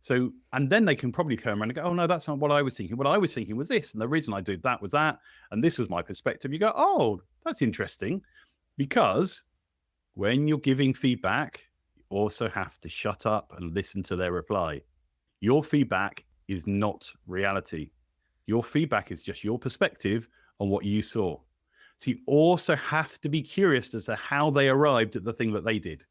So, and then they can probably come around and go, oh, no, that's not what I was thinking. What I was thinking was this. And the reason I did that was that. And this was my perspective. You go, oh, that's interesting. Because when you're giving feedback, you also have to shut up and listen to their reply. Your feedback is not reality. Your feedback is just your perspective on what you saw. So you also have to be curious as to how they arrived at the thing that they did,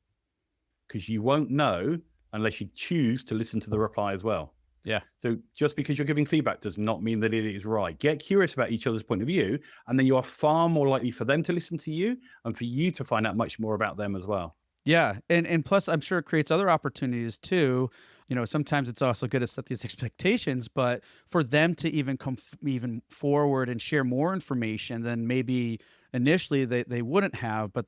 because you won't know unless you choose to listen to the reply as well. Yeah. So just because you're giving feedback does not mean that it is right. Get curious about each other's point of view, and then you are far more likely for them to listen to you and for you to find out much more about them as well. Yeah, and plus, I'm sure it creates other opportunities too. You know, sometimes it's also good to set these expectations, but for them to even come even forward and share more information than maybe initially they wouldn't have, but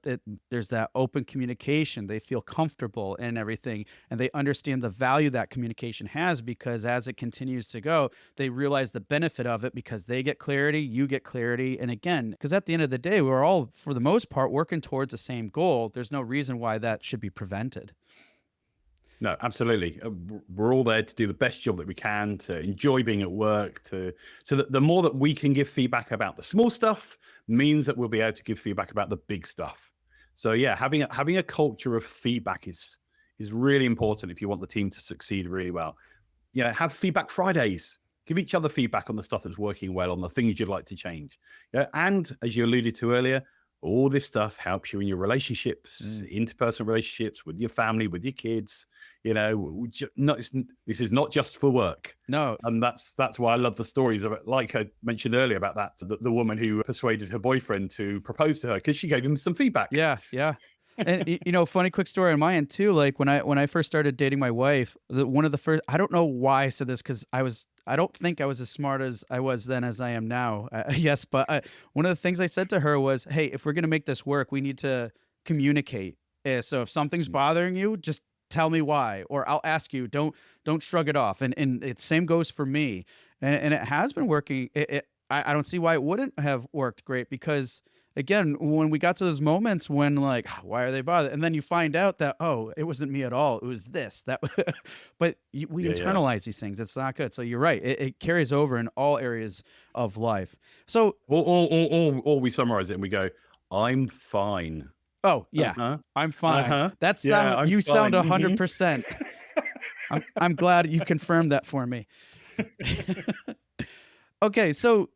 there's that open communication. They feel comfortable and everything, and they understand the value that communication has, because as it continues to go, they realize the benefit of it because they get clarity, you get clarity. And again, because at the end of the day, we're all, for the most part, working towards the same goal. There's no reason why that should be prevented. No, absolutely. We're all there to do the best job that we can, to enjoy being at work, so that the more that we can give feedback about the small stuff means that we'll be able to give feedback about the big stuff. So yeah, having a culture of feedback is really important if you want the team to succeed really well. You know, have feedback Fridays. Give each other feedback on the stuff that's working well, on the things you'd like to change. Yeah, and as you alluded to earlier, all this stuff helps you in your relationships, interpersonal relationships with your family, with your kids. You know, this is not just for work. No. And that's why I love the stories of it. Like I mentioned earlier about that, the woman who persuaded her boyfriend to propose to her because she gave him some feedback. Yeah, yeah. And you know, funny quick story on my end too. Like when I first started dating my wife, one of the first, I don't know why I said this, because I don't think I was as smart as I was then as I am now. Yes, but one of the things I said to her was, "Hey, if we're gonna make this work, we need to communicate. So if something's bothering you, just tell me why, or I'll ask you. Don't shrug it off." And it same goes for me. And it has been working. I don't see why it wouldn't have worked great, because again, when we got to those moments when like, why are they bothered? And then you find out that, oh, it wasn't me at all. It was this, that, but we Yeah. internalize these things. It's not good. So you're right. It carries over in all areas of life. So, Or we summarize it and we go, I'm fine. oh yeah, Uh-huh. I'm fine. Uh-huh. That Yeah, sound, I'm you sound fine. 100%. I'm glad you confirmed that for me. Okay, so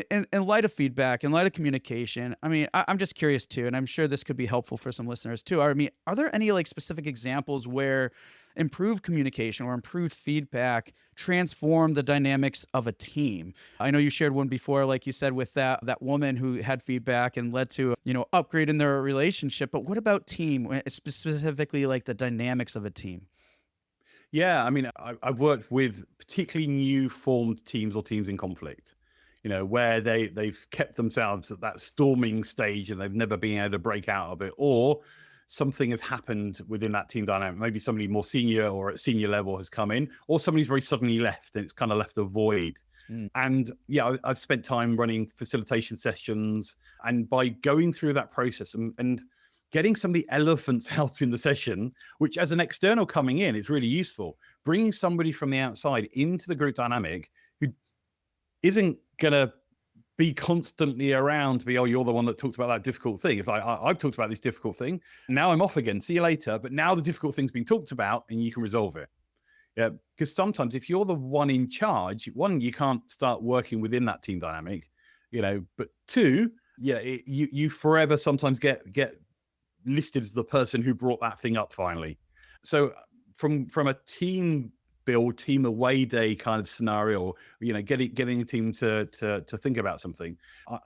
in light of feedback, in light of communication, I mean, I'm just curious too, and I'm sure this could be helpful for some listeners too. I mean, are there any like specific examples where improved communication or improved feedback transform the dynamics of a team? I know you shared one before, like you said, with that woman who had feedback and led to, you know, upgrade in their relationship. But what about team, specifically like the dynamics of a team? Yeah, I mean, I've worked with particularly new formed teams or teams in conflict, you know, where they've kept themselves at that storming stage and they've never been able to break out of it, or something has happened within that team dynamic. Maybe somebody more senior or at senior level has come in, or somebody's very suddenly left and it's kind of left a void. Mm. And yeah, I've spent time running facilitation sessions, and by going through that process and getting some of the elephants out in the session, which as an external coming in, it's really useful. Bringing somebody from the outside into the group dynamic who isn't going to be constantly around to be, oh, you're the one that talked about that difficult thing. It's like, I've talked about this difficult thing. Now I'm off again. See you later. But now the difficult thing's being talked about and you can resolve it. Yeah, because sometimes if you're the one in charge, one, you can't start working within that team dynamic, you know, but two, yeah, you forever sometimes get listed as the person who brought that thing up finally. So from a team build, team away day kind of scenario, you know, getting a team to think about something.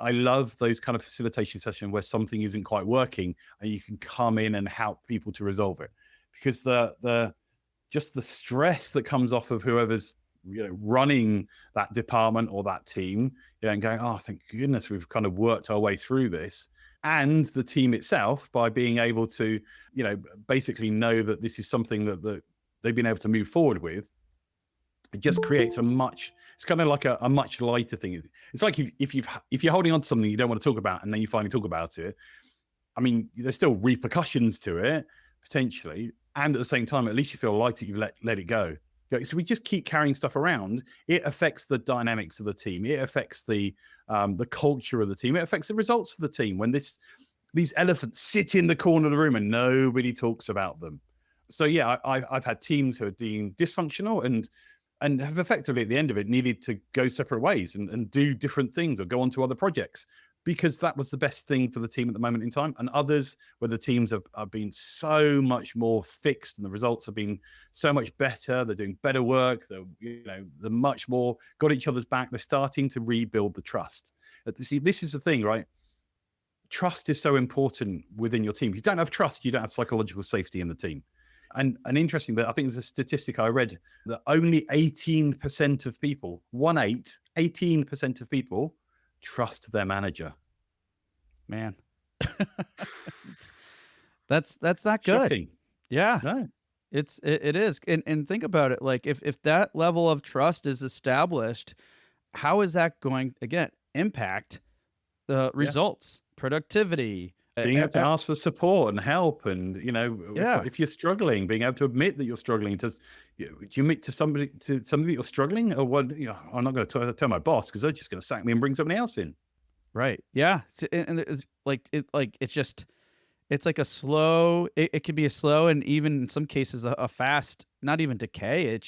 I love those kind of facilitation sessions where something isn't quite working and you can come in and help people to resolve it, because the just the stress that comes off of whoever's running that department or that team, and going, oh, thank goodness we've kind of worked our way through this. And the team itself, by being able to, basically know that this is something that they've been able to move forward with, it just creates it's kind of like a much lighter thing. It's like if you're holding on to something you don't want to talk about and then you finally talk about it, I mean, there's still repercussions to it potentially, and at the same time, at least you feel lighter. You've let it go. So we just keep carrying stuff around. It affects the dynamics of the team. It affects the culture of the team. It affects the results of the team when these elephants sit in the corner of the room and nobody talks about them. So yeah, I've had teams who are deemed dysfunctional and have effectively at the end of it needed to go separate ways and do different things or go on to other projects, because that was the best thing for the team at the moment in time. And others where the teams have been so much more fixed and the results have been so much better. They're doing better work. They're much more got each other's back. They're starting to rebuild the trust. See, this is the thing, right? Trust is so important within your team. If you don't have trust, you don't have psychological safety in the team. And interesting that I think there's a statistic I read that only 18% of people, 18% of people trust their manager. Man, that's not good. Shocking. Yeah, No. it is. And think about it. Like if that level of trust is established, how is that going again impact the results, productivity? Being able to ask for support and help, and if you're struggling, being able to admit that you're struggling. Do you admit to somebody that you're struggling, or what? I'm not going to tell my boss because they're just going to sack me and bring somebody else in. Right. Yeah. And it's it's like a slow. It can be a slow, and even in some cases a fast. Not even decay. It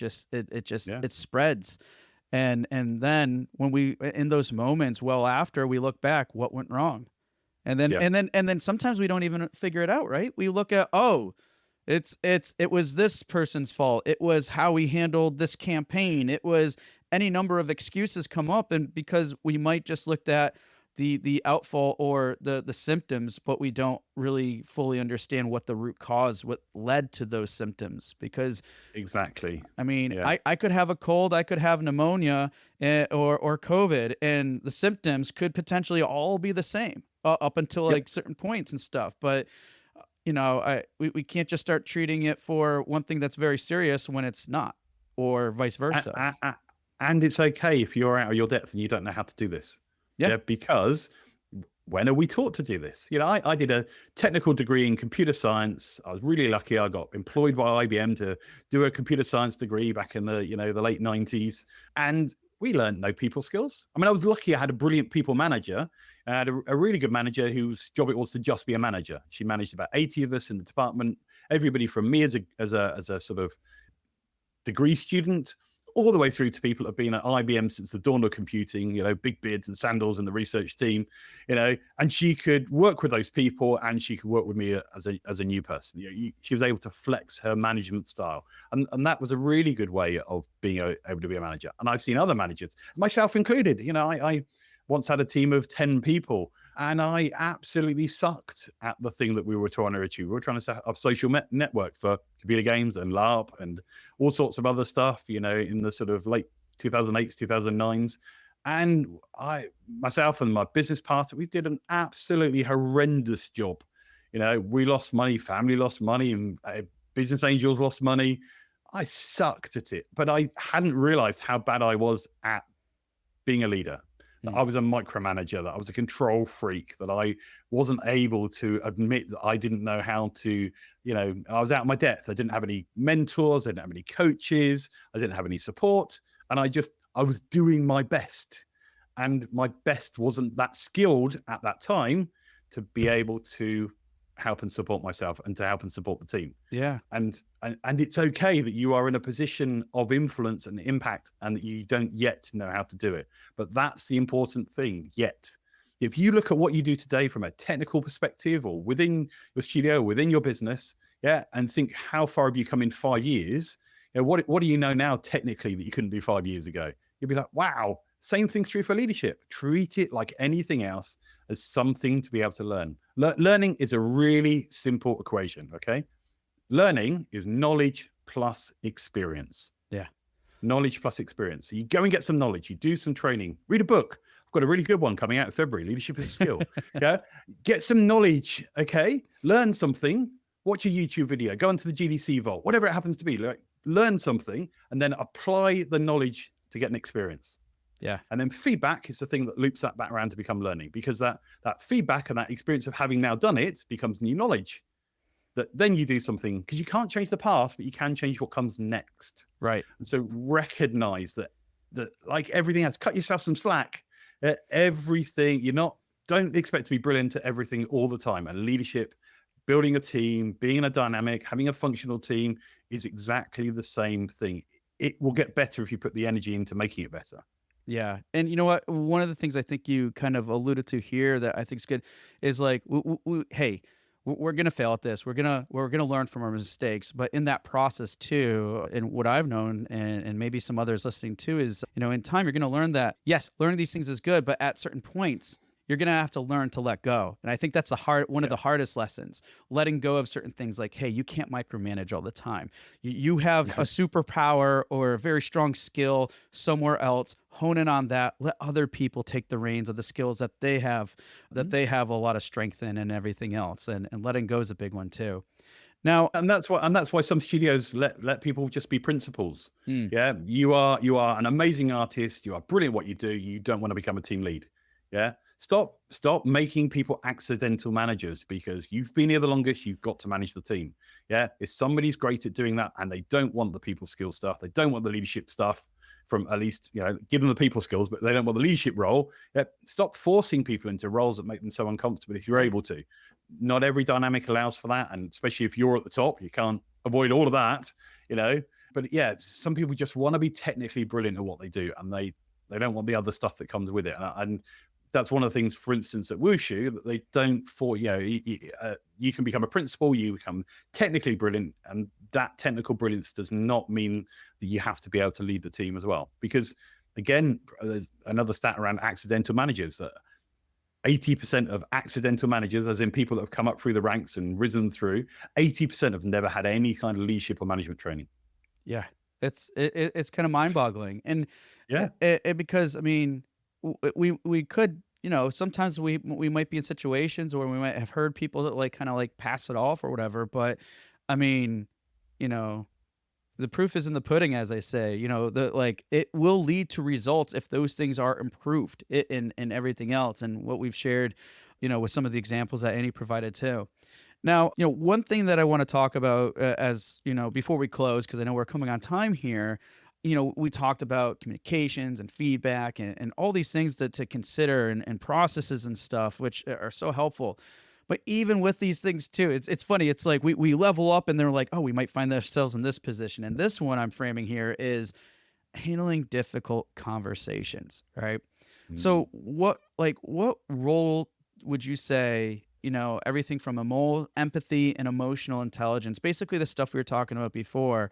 spreads. And then when we in those moments, well after we look back, what went wrong? And then sometimes we don't even figure it out, right? We look at, it was this person's fault. It was how we handled this campaign. It was any number of excuses come up, and because we might just looked at the outfall or the symptoms, but we don't really fully understand what the root cause, what led to those symptoms. Because exactly, I mean, I could have a cold, I could have pneumonia, or COVID, and the symptoms could potentially all be the same. Up until like certain points and stuff, but we can't just start treating it for one thing that's very serious when it's not, or vice versa. And it's okay if you're out of your depth and you don't know how to do this. Because when are we taught to do this? I did a technical degree in computer science. I was really lucky. I got employed by IBM to do a computer science degree back in the the late 90s, and we learned no people skills. I mean, I was lucky. I had a brilliant people manager. I had a really good manager whose job it was to just be a manager. She managed about 80 of us in the department. Everybody from me as a sort of degree student, all the way through to people that have been at IBM since the dawn of computing, big beards and sandals in the research team, and she could work with those people and she could work with me as a new person. She was able to flex her management style. And that was a really good way of being able to be a manager. And I've seen other managers, myself included. I once had a team of 10 people and I absolutely sucked at the thing that we were trying to achieve. We were trying to set up a social network for computer games and LARP and all sorts of other stuff, in the sort of late 2008s, 2009s. And myself and my business partner, we did an absolutely horrendous job. We lost money, family lost money, and business angels lost money. I sucked at it, but I hadn't realized how bad I was at being a leader. That I was a micromanager, that I was a control freak, that I wasn't able to admit that I didn't know how to, I was out of my depth. I didn't have any mentors. I didn't have any coaches. I didn't have any support. And I was doing my best. And my best wasn't that skilled at that time to be able to help and support myself and to help and support the team. Yeah. And it's okay that you are in a position of influence and impact and that you don't yet know how to do it. But that's the important thing, yet. If you look at what you do today from a technical perspective or within your studio, within your business, and think how far have you come in 5 years? What do you know now technically that you couldn't do 5 years ago? You'll be like, wow. Same thing's true for leadership. Treat it like anything else, as something to be able to learn. Learning is a really simple equation, okay? Learning is knowledge plus experience. Yeah. Knowledge plus experience. So you go and get some knowledge, you do some training, read a book. I've got a really good one coming out in February, Leadership is a Skill. Yeah. Get some knowledge. Okay. Learn something, watch a YouTube video, go onto the GDC Vault, whatever it happens to be, like learn something and then apply the knowledge to get an experience. Yeah. And then feedback is the thing that loops that back around to become learning, because that feedback and that experience of having now done it becomes new knowledge. That then you do something, because you can't change the past, but you can change what comes next. Right. And so recognize that like everything else, cut yourself some slack at everything. Don't expect to be brilliant at everything all the time. And leadership, building a team, being in a dynamic, having a functional team is exactly the same thing. It will get better if you put the energy into making it better. Yeah. And you know what? One of the things I think you kind of alluded to here that I think is good is like, hey, we're going to fail at this. We're going to learn from our mistakes. But in that process too, and what I've known and maybe some others listening too is, in time, you're going to learn that, yes, learning these things is good, but at certain points, you're going to have to learn to let go. And I think that's one of the hardest lessons, letting go of certain things like, hey, you can't micromanage all the time. You have a superpower or a very strong skill somewhere else, hone in on that, let other people take the reins of the skills that they have, they have a lot of strength in and everything else. And letting go is a big one too. Now, and that's why some studios let people just be principals. Yeah. You are an amazing artist. You are brilliant at what you do. You don't want to become a team lead. Yeah. Stop making people accidental managers, because you've been here the longest. You've got to manage the team. Yeah. If somebody's great at doing that and they don't want the people skill stuff, they don't want the leadership stuff from, at least, give them the people skills, but they don't want the leadership role. Yeah. Stop forcing people into roles that make them so uncomfortable if you're able to. Not every dynamic allows for that. And especially if you're at the top, you can't avoid all of that, But yeah, some people just want to be technically brilliant at what they do, and they don't want the other stuff that comes with it. And that's one of the things, for instance, at Wushu, that they don't you can become a principal, you become technically brilliant, and that technical brilliance does not mean that you have to be able to lead the team as well. Because again, there's another stat around accidental managers, that 80% of accidental managers, as in people that have come up through the ranks and risen through, 80% have never had any kind of leadership or management training. Yeah, it's kind of mind-boggling. And yeah, because we could, sometimes we might be in situations where we might have heard people that kind of pass it off or whatever. But the proof is in the pudding, as I say. It will lead to results if those things are improved in everything else, and what we've shared, with some of the examples that Annie provided too. Now, one thing that I want to talk about as before we close, because I know we're coming on time here. We talked about communications and feedback and all these things to consider and processes and stuff, which are so helpful. But even with these things too, it's funny. It's like we level up and they're like, oh, we might find ourselves in this position. And this one I'm framing here is handling difficult conversations, right? So what role would you say, everything from empathy and emotional intelligence, basically the stuff we were talking about before,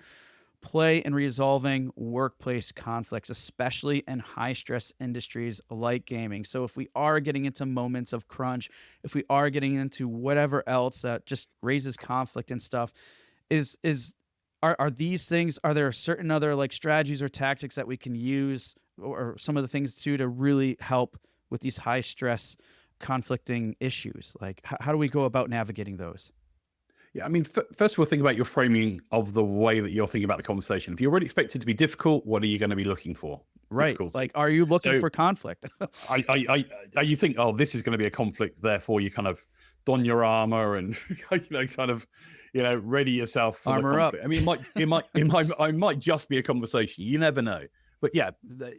play in resolving workplace conflicts, especially in high stress industries like gaming? So if we are getting into moments of crunch, if we are getting into whatever else that just raises conflict and stuff, are these things, are there certain other strategies or tactics that we can use, or some of the things too, to really help with these high stress conflicting issues? How do we go about navigating those? Yeah, first of all, think about your framing of the way that you're thinking about the conversation. If you're already expected to be difficult, what are you going to be looking for? Right. Difficulty. Are you looking for conflict? You think, oh, this is going to be a conflict, therefore you kind of don your armor and ready yourself for Armor the conflict. up. It might just be a conversation. You never know. But yeah,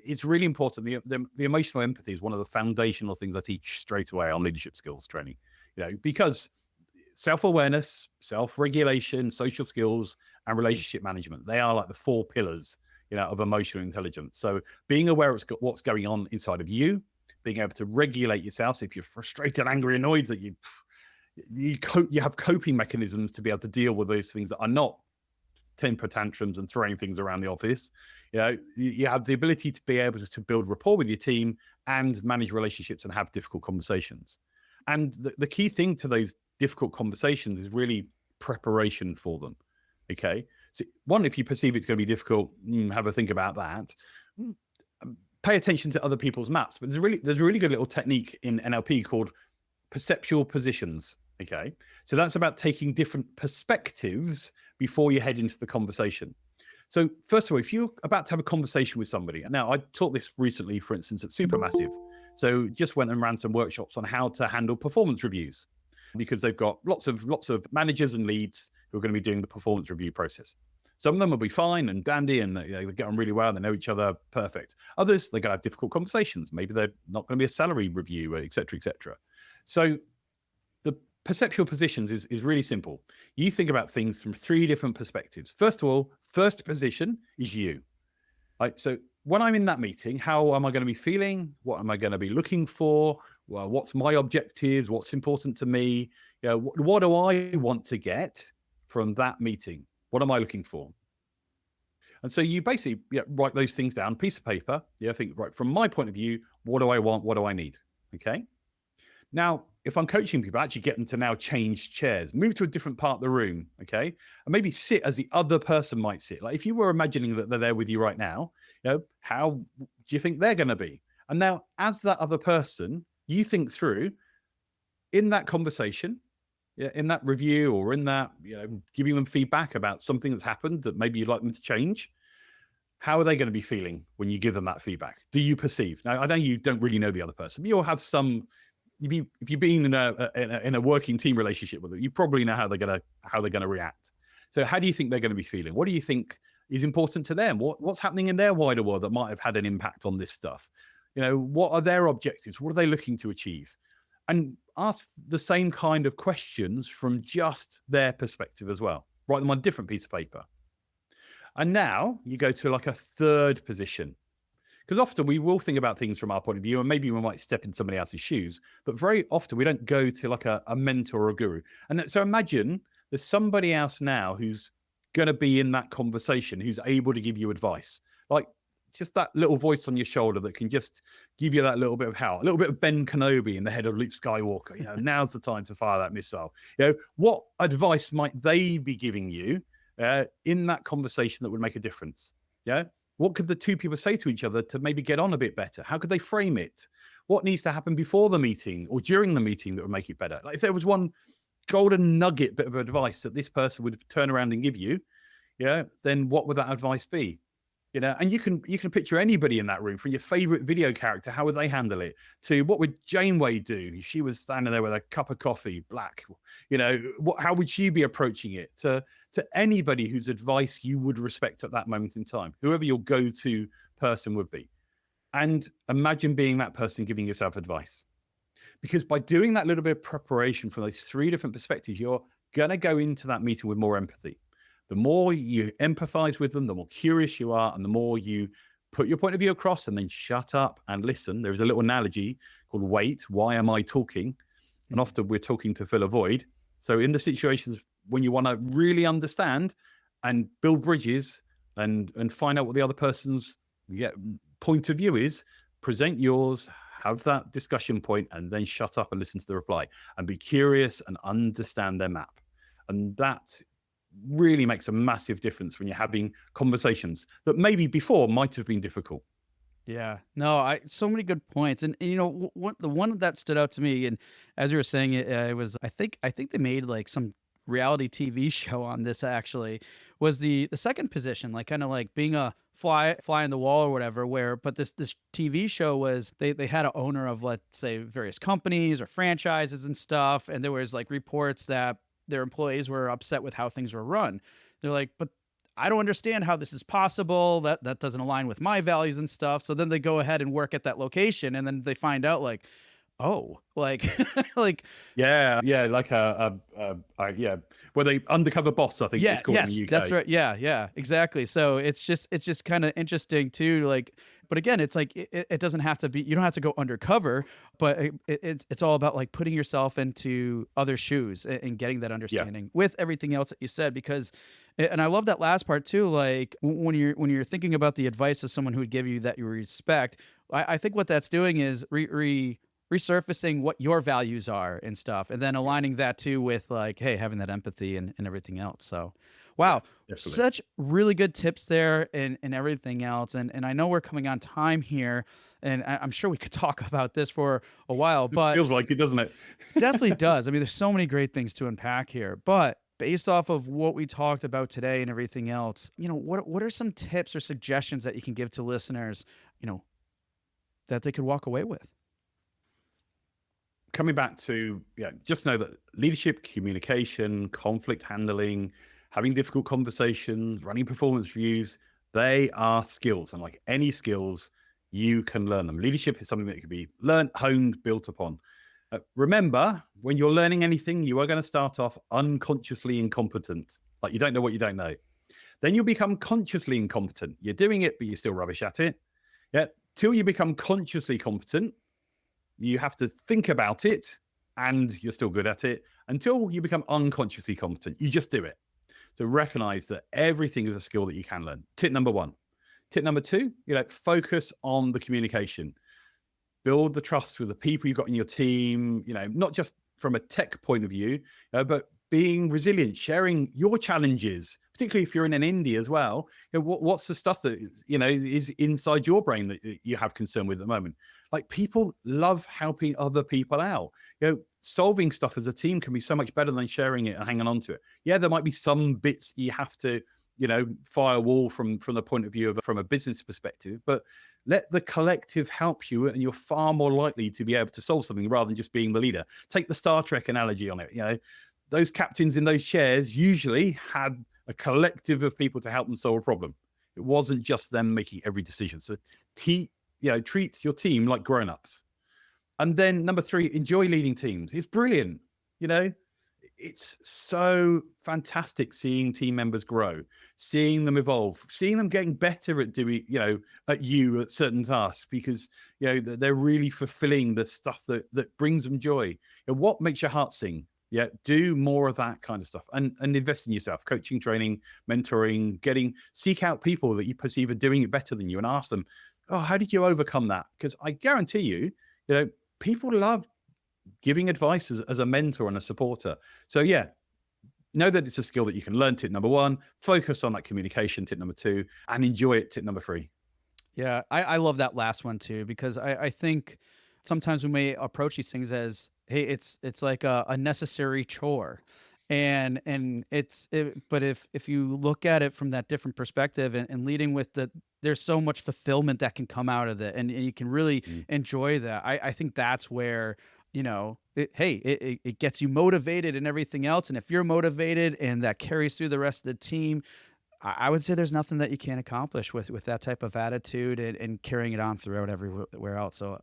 it's really important. The emotional empathy is one of the foundational things I teach straight away on leadership skills training. Because self-awareness, self-regulation, social skills, and relationship management, they are like the 4 pillars, of emotional intelligence. So being aware of what's going on inside of you, being able to regulate yourself. So if you're frustrated, angry, annoyed, that you have coping mechanisms to be able to deal with those things that are not temper tantrums and throwing things around the office. You have the ability to be able to build rapport with your team and manage relationships and have difficult conversations. And the key thing to those difficult conversations is really preparation for them. Okay. So one, if you perceive it's going to be difficult, have a think about that. Mm, Pay attention to other people's maps. But there's a really good little technique in NLP called perceptual positions. Okay. So that's about taking different perspectives before you head into the conversation. So first of all, if you're about to have a conversation with somebody, now I taught this recently, for instance, at Supermassive. So just went and ran some workshops on how to handle performance reviews, because they've got lots of managers and leads who are going to be doing the performance review process. Some of them will be fine and dandy, and they get on really well, and they know each other perfect. Others, they're going to have difficult conversations. Maybe they're not going to be a salary review, et cetera, et cetera. So the perceptual positions is really simple. You think about things from three different perspectives. First of all, first position is you. Right? So when I'm in that meeting, how am I going to be feeling? What am I going to be looking for? Well, what's my objectives? What's important to me? What do I want to get from that meeting? What am I looking for? And so you basically write those things down, piece of paper. Think, right, from my point of view, what do I want? What do I need? Okay. Now, if I'm coaching people, I actually get them to now change chairs, move to a different part of the room, okay? And maybe sit as the other person might sit. Like if you were imagining that they're there with you right now, how do you think they're going to be? And now, as that other person, you think through in that conversation, in that review, or in that, giving them feedback about something that's happened that maybe you'd like them to change. How are they going to be feeling when you give them that feedback? Do you perceive? Now, I know you don't really know the other person, but you'll have some. If you've been in a working team relationship with them, you probably know how they're gonna react. So how do you think they're going to be feeling? What do you think is important to them? What's happening in their wider world that might have had an impact on this stuff? What are their objectives? What are they looking to achieve? And ask the same kind of questions from just their perspective as well. Write them on a different piece of paper. And now you go to like a third position. Because often we will think about things from our point of view, and maybe we might step in somebody else's shoes, but very often we don't go to like a mentor or a guru. And so imagine there's somebody else now who's going to be in that conversation, who's able to give you advice. Like just that little voice on your shoulder that can just give you that little bit of help, a little bit of Ben Kenobi in the head of Luke Skywalker. Now's the time to fire that missile. What advice might they be giving you in that conversation that would make a difference? Yeah. What could the two people say to each other to maybe get on a bit better? How could they frame it? What needs to happen before the meeting or during the meeting that would make it better? Like if there was one golden nugget bit of advice that this person would turn around and give you, then what would that advice be? And you can picture anybody in that room, from your favorite video character, how would they handle it, to what would Janeway do if she was standing there with a cup of coffee, black, how would she be approaching it, to anybody whose advice you would respect at that moment in time, whoever your go-to person would be. And imagine being that person giving yourself advice. Because by doing that little bit of preparation from those three different perspectives, you're going to go into that meeting with more empathy. The more you empathize with them, the more curious you are, and the more you put your point of view across and then shut up and listen. There is a little analogy called wait. Why am I talking? And often we're talking to fill a void. So in the situations when you want to really understand and build bridges and find out what the other person's point of view is, present yours, have that discussion point, and then shut up and listen to the reply and be curious and understand their map. And that really makes a massive difference when you're having conversations that maybe before might have been difficult. Yeah, no, so many good points, and the one that stood out to me, and as you were saying it, it was I think they made like some reality TV show on this actually, was the second position, like kind of like being a fly on the wall or whatever. But this TV show was they had an owner of, let's say, various companies or franchises and stuff, and there was like reports that their employees were upset with how things were run. They're like, but I don't understand how this is possible. That doesn't align with my values and stuff. So then they go ahead and work at that location, and then they find out like, oh, like, like, like where they undercover boss, I think it's called in the UK. That's right. Yeah, exactly. So it's just kind of interesting too. Like, but again, it's like it doesn't have to be. You don't have to go undercover, but it's all about like putting yourself into other shoes and getting that understanding with everything else that you said. Because, and I love that last part too. Like when you're thinking about the advice of someone who would give you that you respect, I think what that's doing is resurfacing what your values are and stuff, and then aligning that too with like, hey, having that empathy and everything else. So, Yeah, Wow. definitely. Such really good tips there and everything else. And I know we're coming on time here, and I'm sure we could talk about this for a while, It but feels like it, doesn't it? definitely does. I mean, there's so many great things to unpack here. But based off of what we talked about today and everything else, what are some tips or suggestions that you can give to listeners, you know, that they could walk away with? Coming back to, yeah, just know that leadership, communication, conflict handling, having difficult conversations, running performance reviews, they are skills. And like any skills, you can learn them. Leadership is something that can be learned, honed, built upon. Remember, when you're learning anything, you are going to start off unconsciously incompetent. Like you don't know what you don't know. Then you'll become consciously incompetent. You're doing it, but you're still rubbish at it. Yeah. Till you become consciously competent, you have to think about it and you're still good at it until you become unconsciously competent. You just do it. So recognize that everything is a skill that you can learn. Tip number one. Tip number two, focus on the communication. Build the trust with the people you've got in your team, not just from a tech point of view, but being resilient, sharing your challenges, particularly if you're in an indie as well. What's the stuff that is inside your brain that you have concern with at the moment? Like people love helping other people out. Solving stuff as a team can be so much better than sharing it and hanging on to it. Yeah, there might be some bits you have to, firewall from the point of view of from a business perspective, but let the collective help you, and you're far more likely to be able to solve something rather than just being the leader. Take the Star Trek analogy on it. Those captains in those chairs usually had a collective of people to help them solve a problem. It wasn't just them making every decision. So, treat your team like grown-ups. And then number three, enjoy leading teams. It's brilliant. It's so fantastic seeing team members grow, seeing them evolve, seeing them getting better at doing, at certain tasks, because, they're really fulfilling the stuff that brings them joy. What makes your heart sing? Yeah, do more of that kind of stuff and invest in yourself, coaching, training, mentoring, seek out people that you perceive are doing it better than you and ask them, oh, how did you overcome that? Because I guarantee you, people love giving advice as a mentor and a supporter. So yeah, know that it's a skill that you can learn. Tip number one, focus on that communication. Tip number two, and enjoy it. Tip number three. Yeah, I love that last one too, because I think sometimes we may approach these things as, hey, it's like a necessary chore. But if you look at it from that different perspective and leading with there's so much fulfillment that can come out of it, and you can really enjoy that. I think that's where, it gets you motivated and everything else. And if you're motivated and that carries through the rest of the team, I would say there's nothing that you can't accomplish with that type of attitude and carrying it on throughout everywhere else. So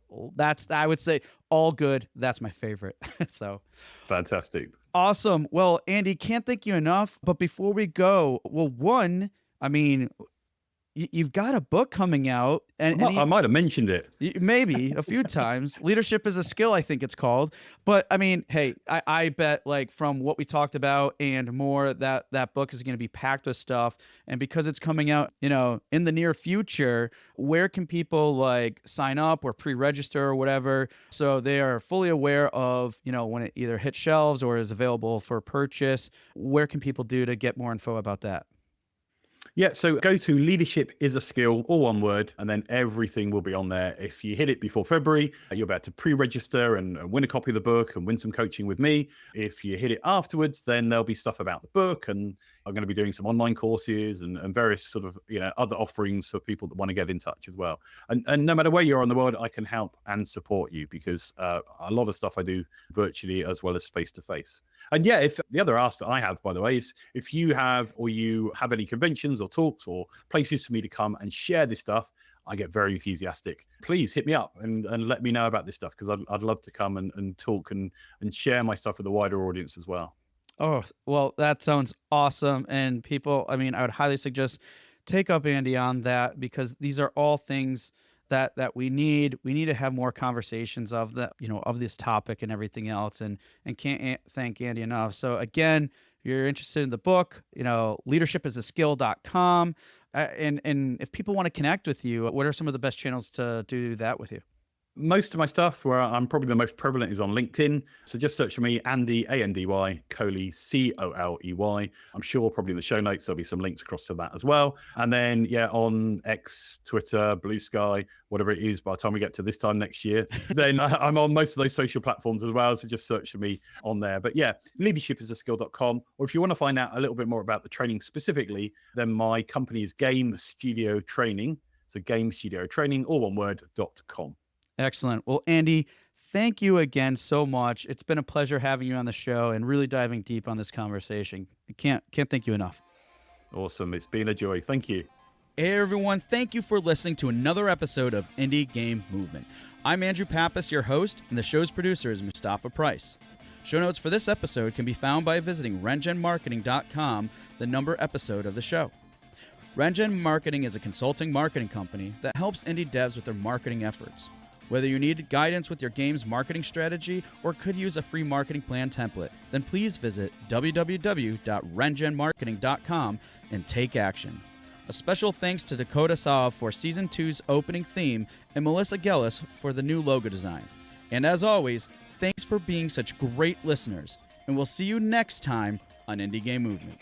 I would say all good. That's my favorite. So Fantastic. awesome. Well, Andy, can't thank you enough. But before we go, well, one, I mean, you've got a book coming out, I might have mentioned it. maybe a few times. Leadership is a skill, I think it's called. But I mean, hey, I bet like from what we talked about and more, that book is going to be packed with stuff. And because it's coming out, in the near future, where can people like sign up or pre-register or whatever, so they are fully aware of, when it either hits shelves or is available for purchase? Where can people do to get more info about that? Yeah, so go to Leadership is a Skill, all one word, and then everything will be on there. If you hit it before February, you'll be able to pre-register and win a copy of the book and win some coaching with me. If you hit it afterwards, then there'll be stuff about the book, and I'm going to be doing some online courses and various sort of other offerings for people that want to get in touch as well. And no matter where you are in the world, I can help and support you, because a lot of stuff I do virtually as well as face-to-face. And yeah, if the other ask that I have, by the way, is if you have any conventions or talks or places for me to come and share this stuff, I get very enthusiastic. Please hit me up and let me know about this stuff, because I'd love to come and talk and share my stuff with a wider audience as well. Oh, well, that sounds awesome. And people, I mean, I would highly suggest take up Andy on that, because these are all things that we need. We need to have more conversations of of this topic and everything else. And can't thank Andy enough. So again, if you're interested in the book, leadershipisaskill.com. And if people want to connect with you, what are some of the best channels to do that with you? Most of my stuff, where I'm probably the most prevalent, is on LinkedIn. So just search for me, Andy, Andy, Coley, Coley. I'm sure probably in the show notes there'll be some links across to that as well. And then, yeah, on X, Twitter, Blue Sky, whatever it is by the time we get to this time next year, then I'm on most of those social platforms as well. So just search for me on there. But yeah, leadershipisaskill.com. Or if you want to find out a little bit more about the training specifically, then my company is Game Studio Training. So Game Studio Training, all one word.com. Excellent. Well, Andy, thank you again so much. It's been a pleasure having you on the show and really diving deep on this conversation. I can't thank you enough. Awesome. It's been a joy. Thank you. Hey, everyone. Thank you for listening to another episode of Indie Game Movement. I'm Andrew Pappas, your host, and the show's producer is Mustafa Price. Show notes for this episode can be found by visiting rengenmarketing.com, the number episode of the show. Rengen Marketing is a consulting marketing company that helps indie devs with their marketing efforts. Whether you need guidance with your game's marketing strategy or could use a free marketing plan template, then please visit www.rengenmarketing.com and take action. A special thanks to Dakota Saw for Season 2's opening theme and Melissa Gellis for the new logo design. And as always, thanks for being such great listeners, and we'll see you next time on Indie Game Movement.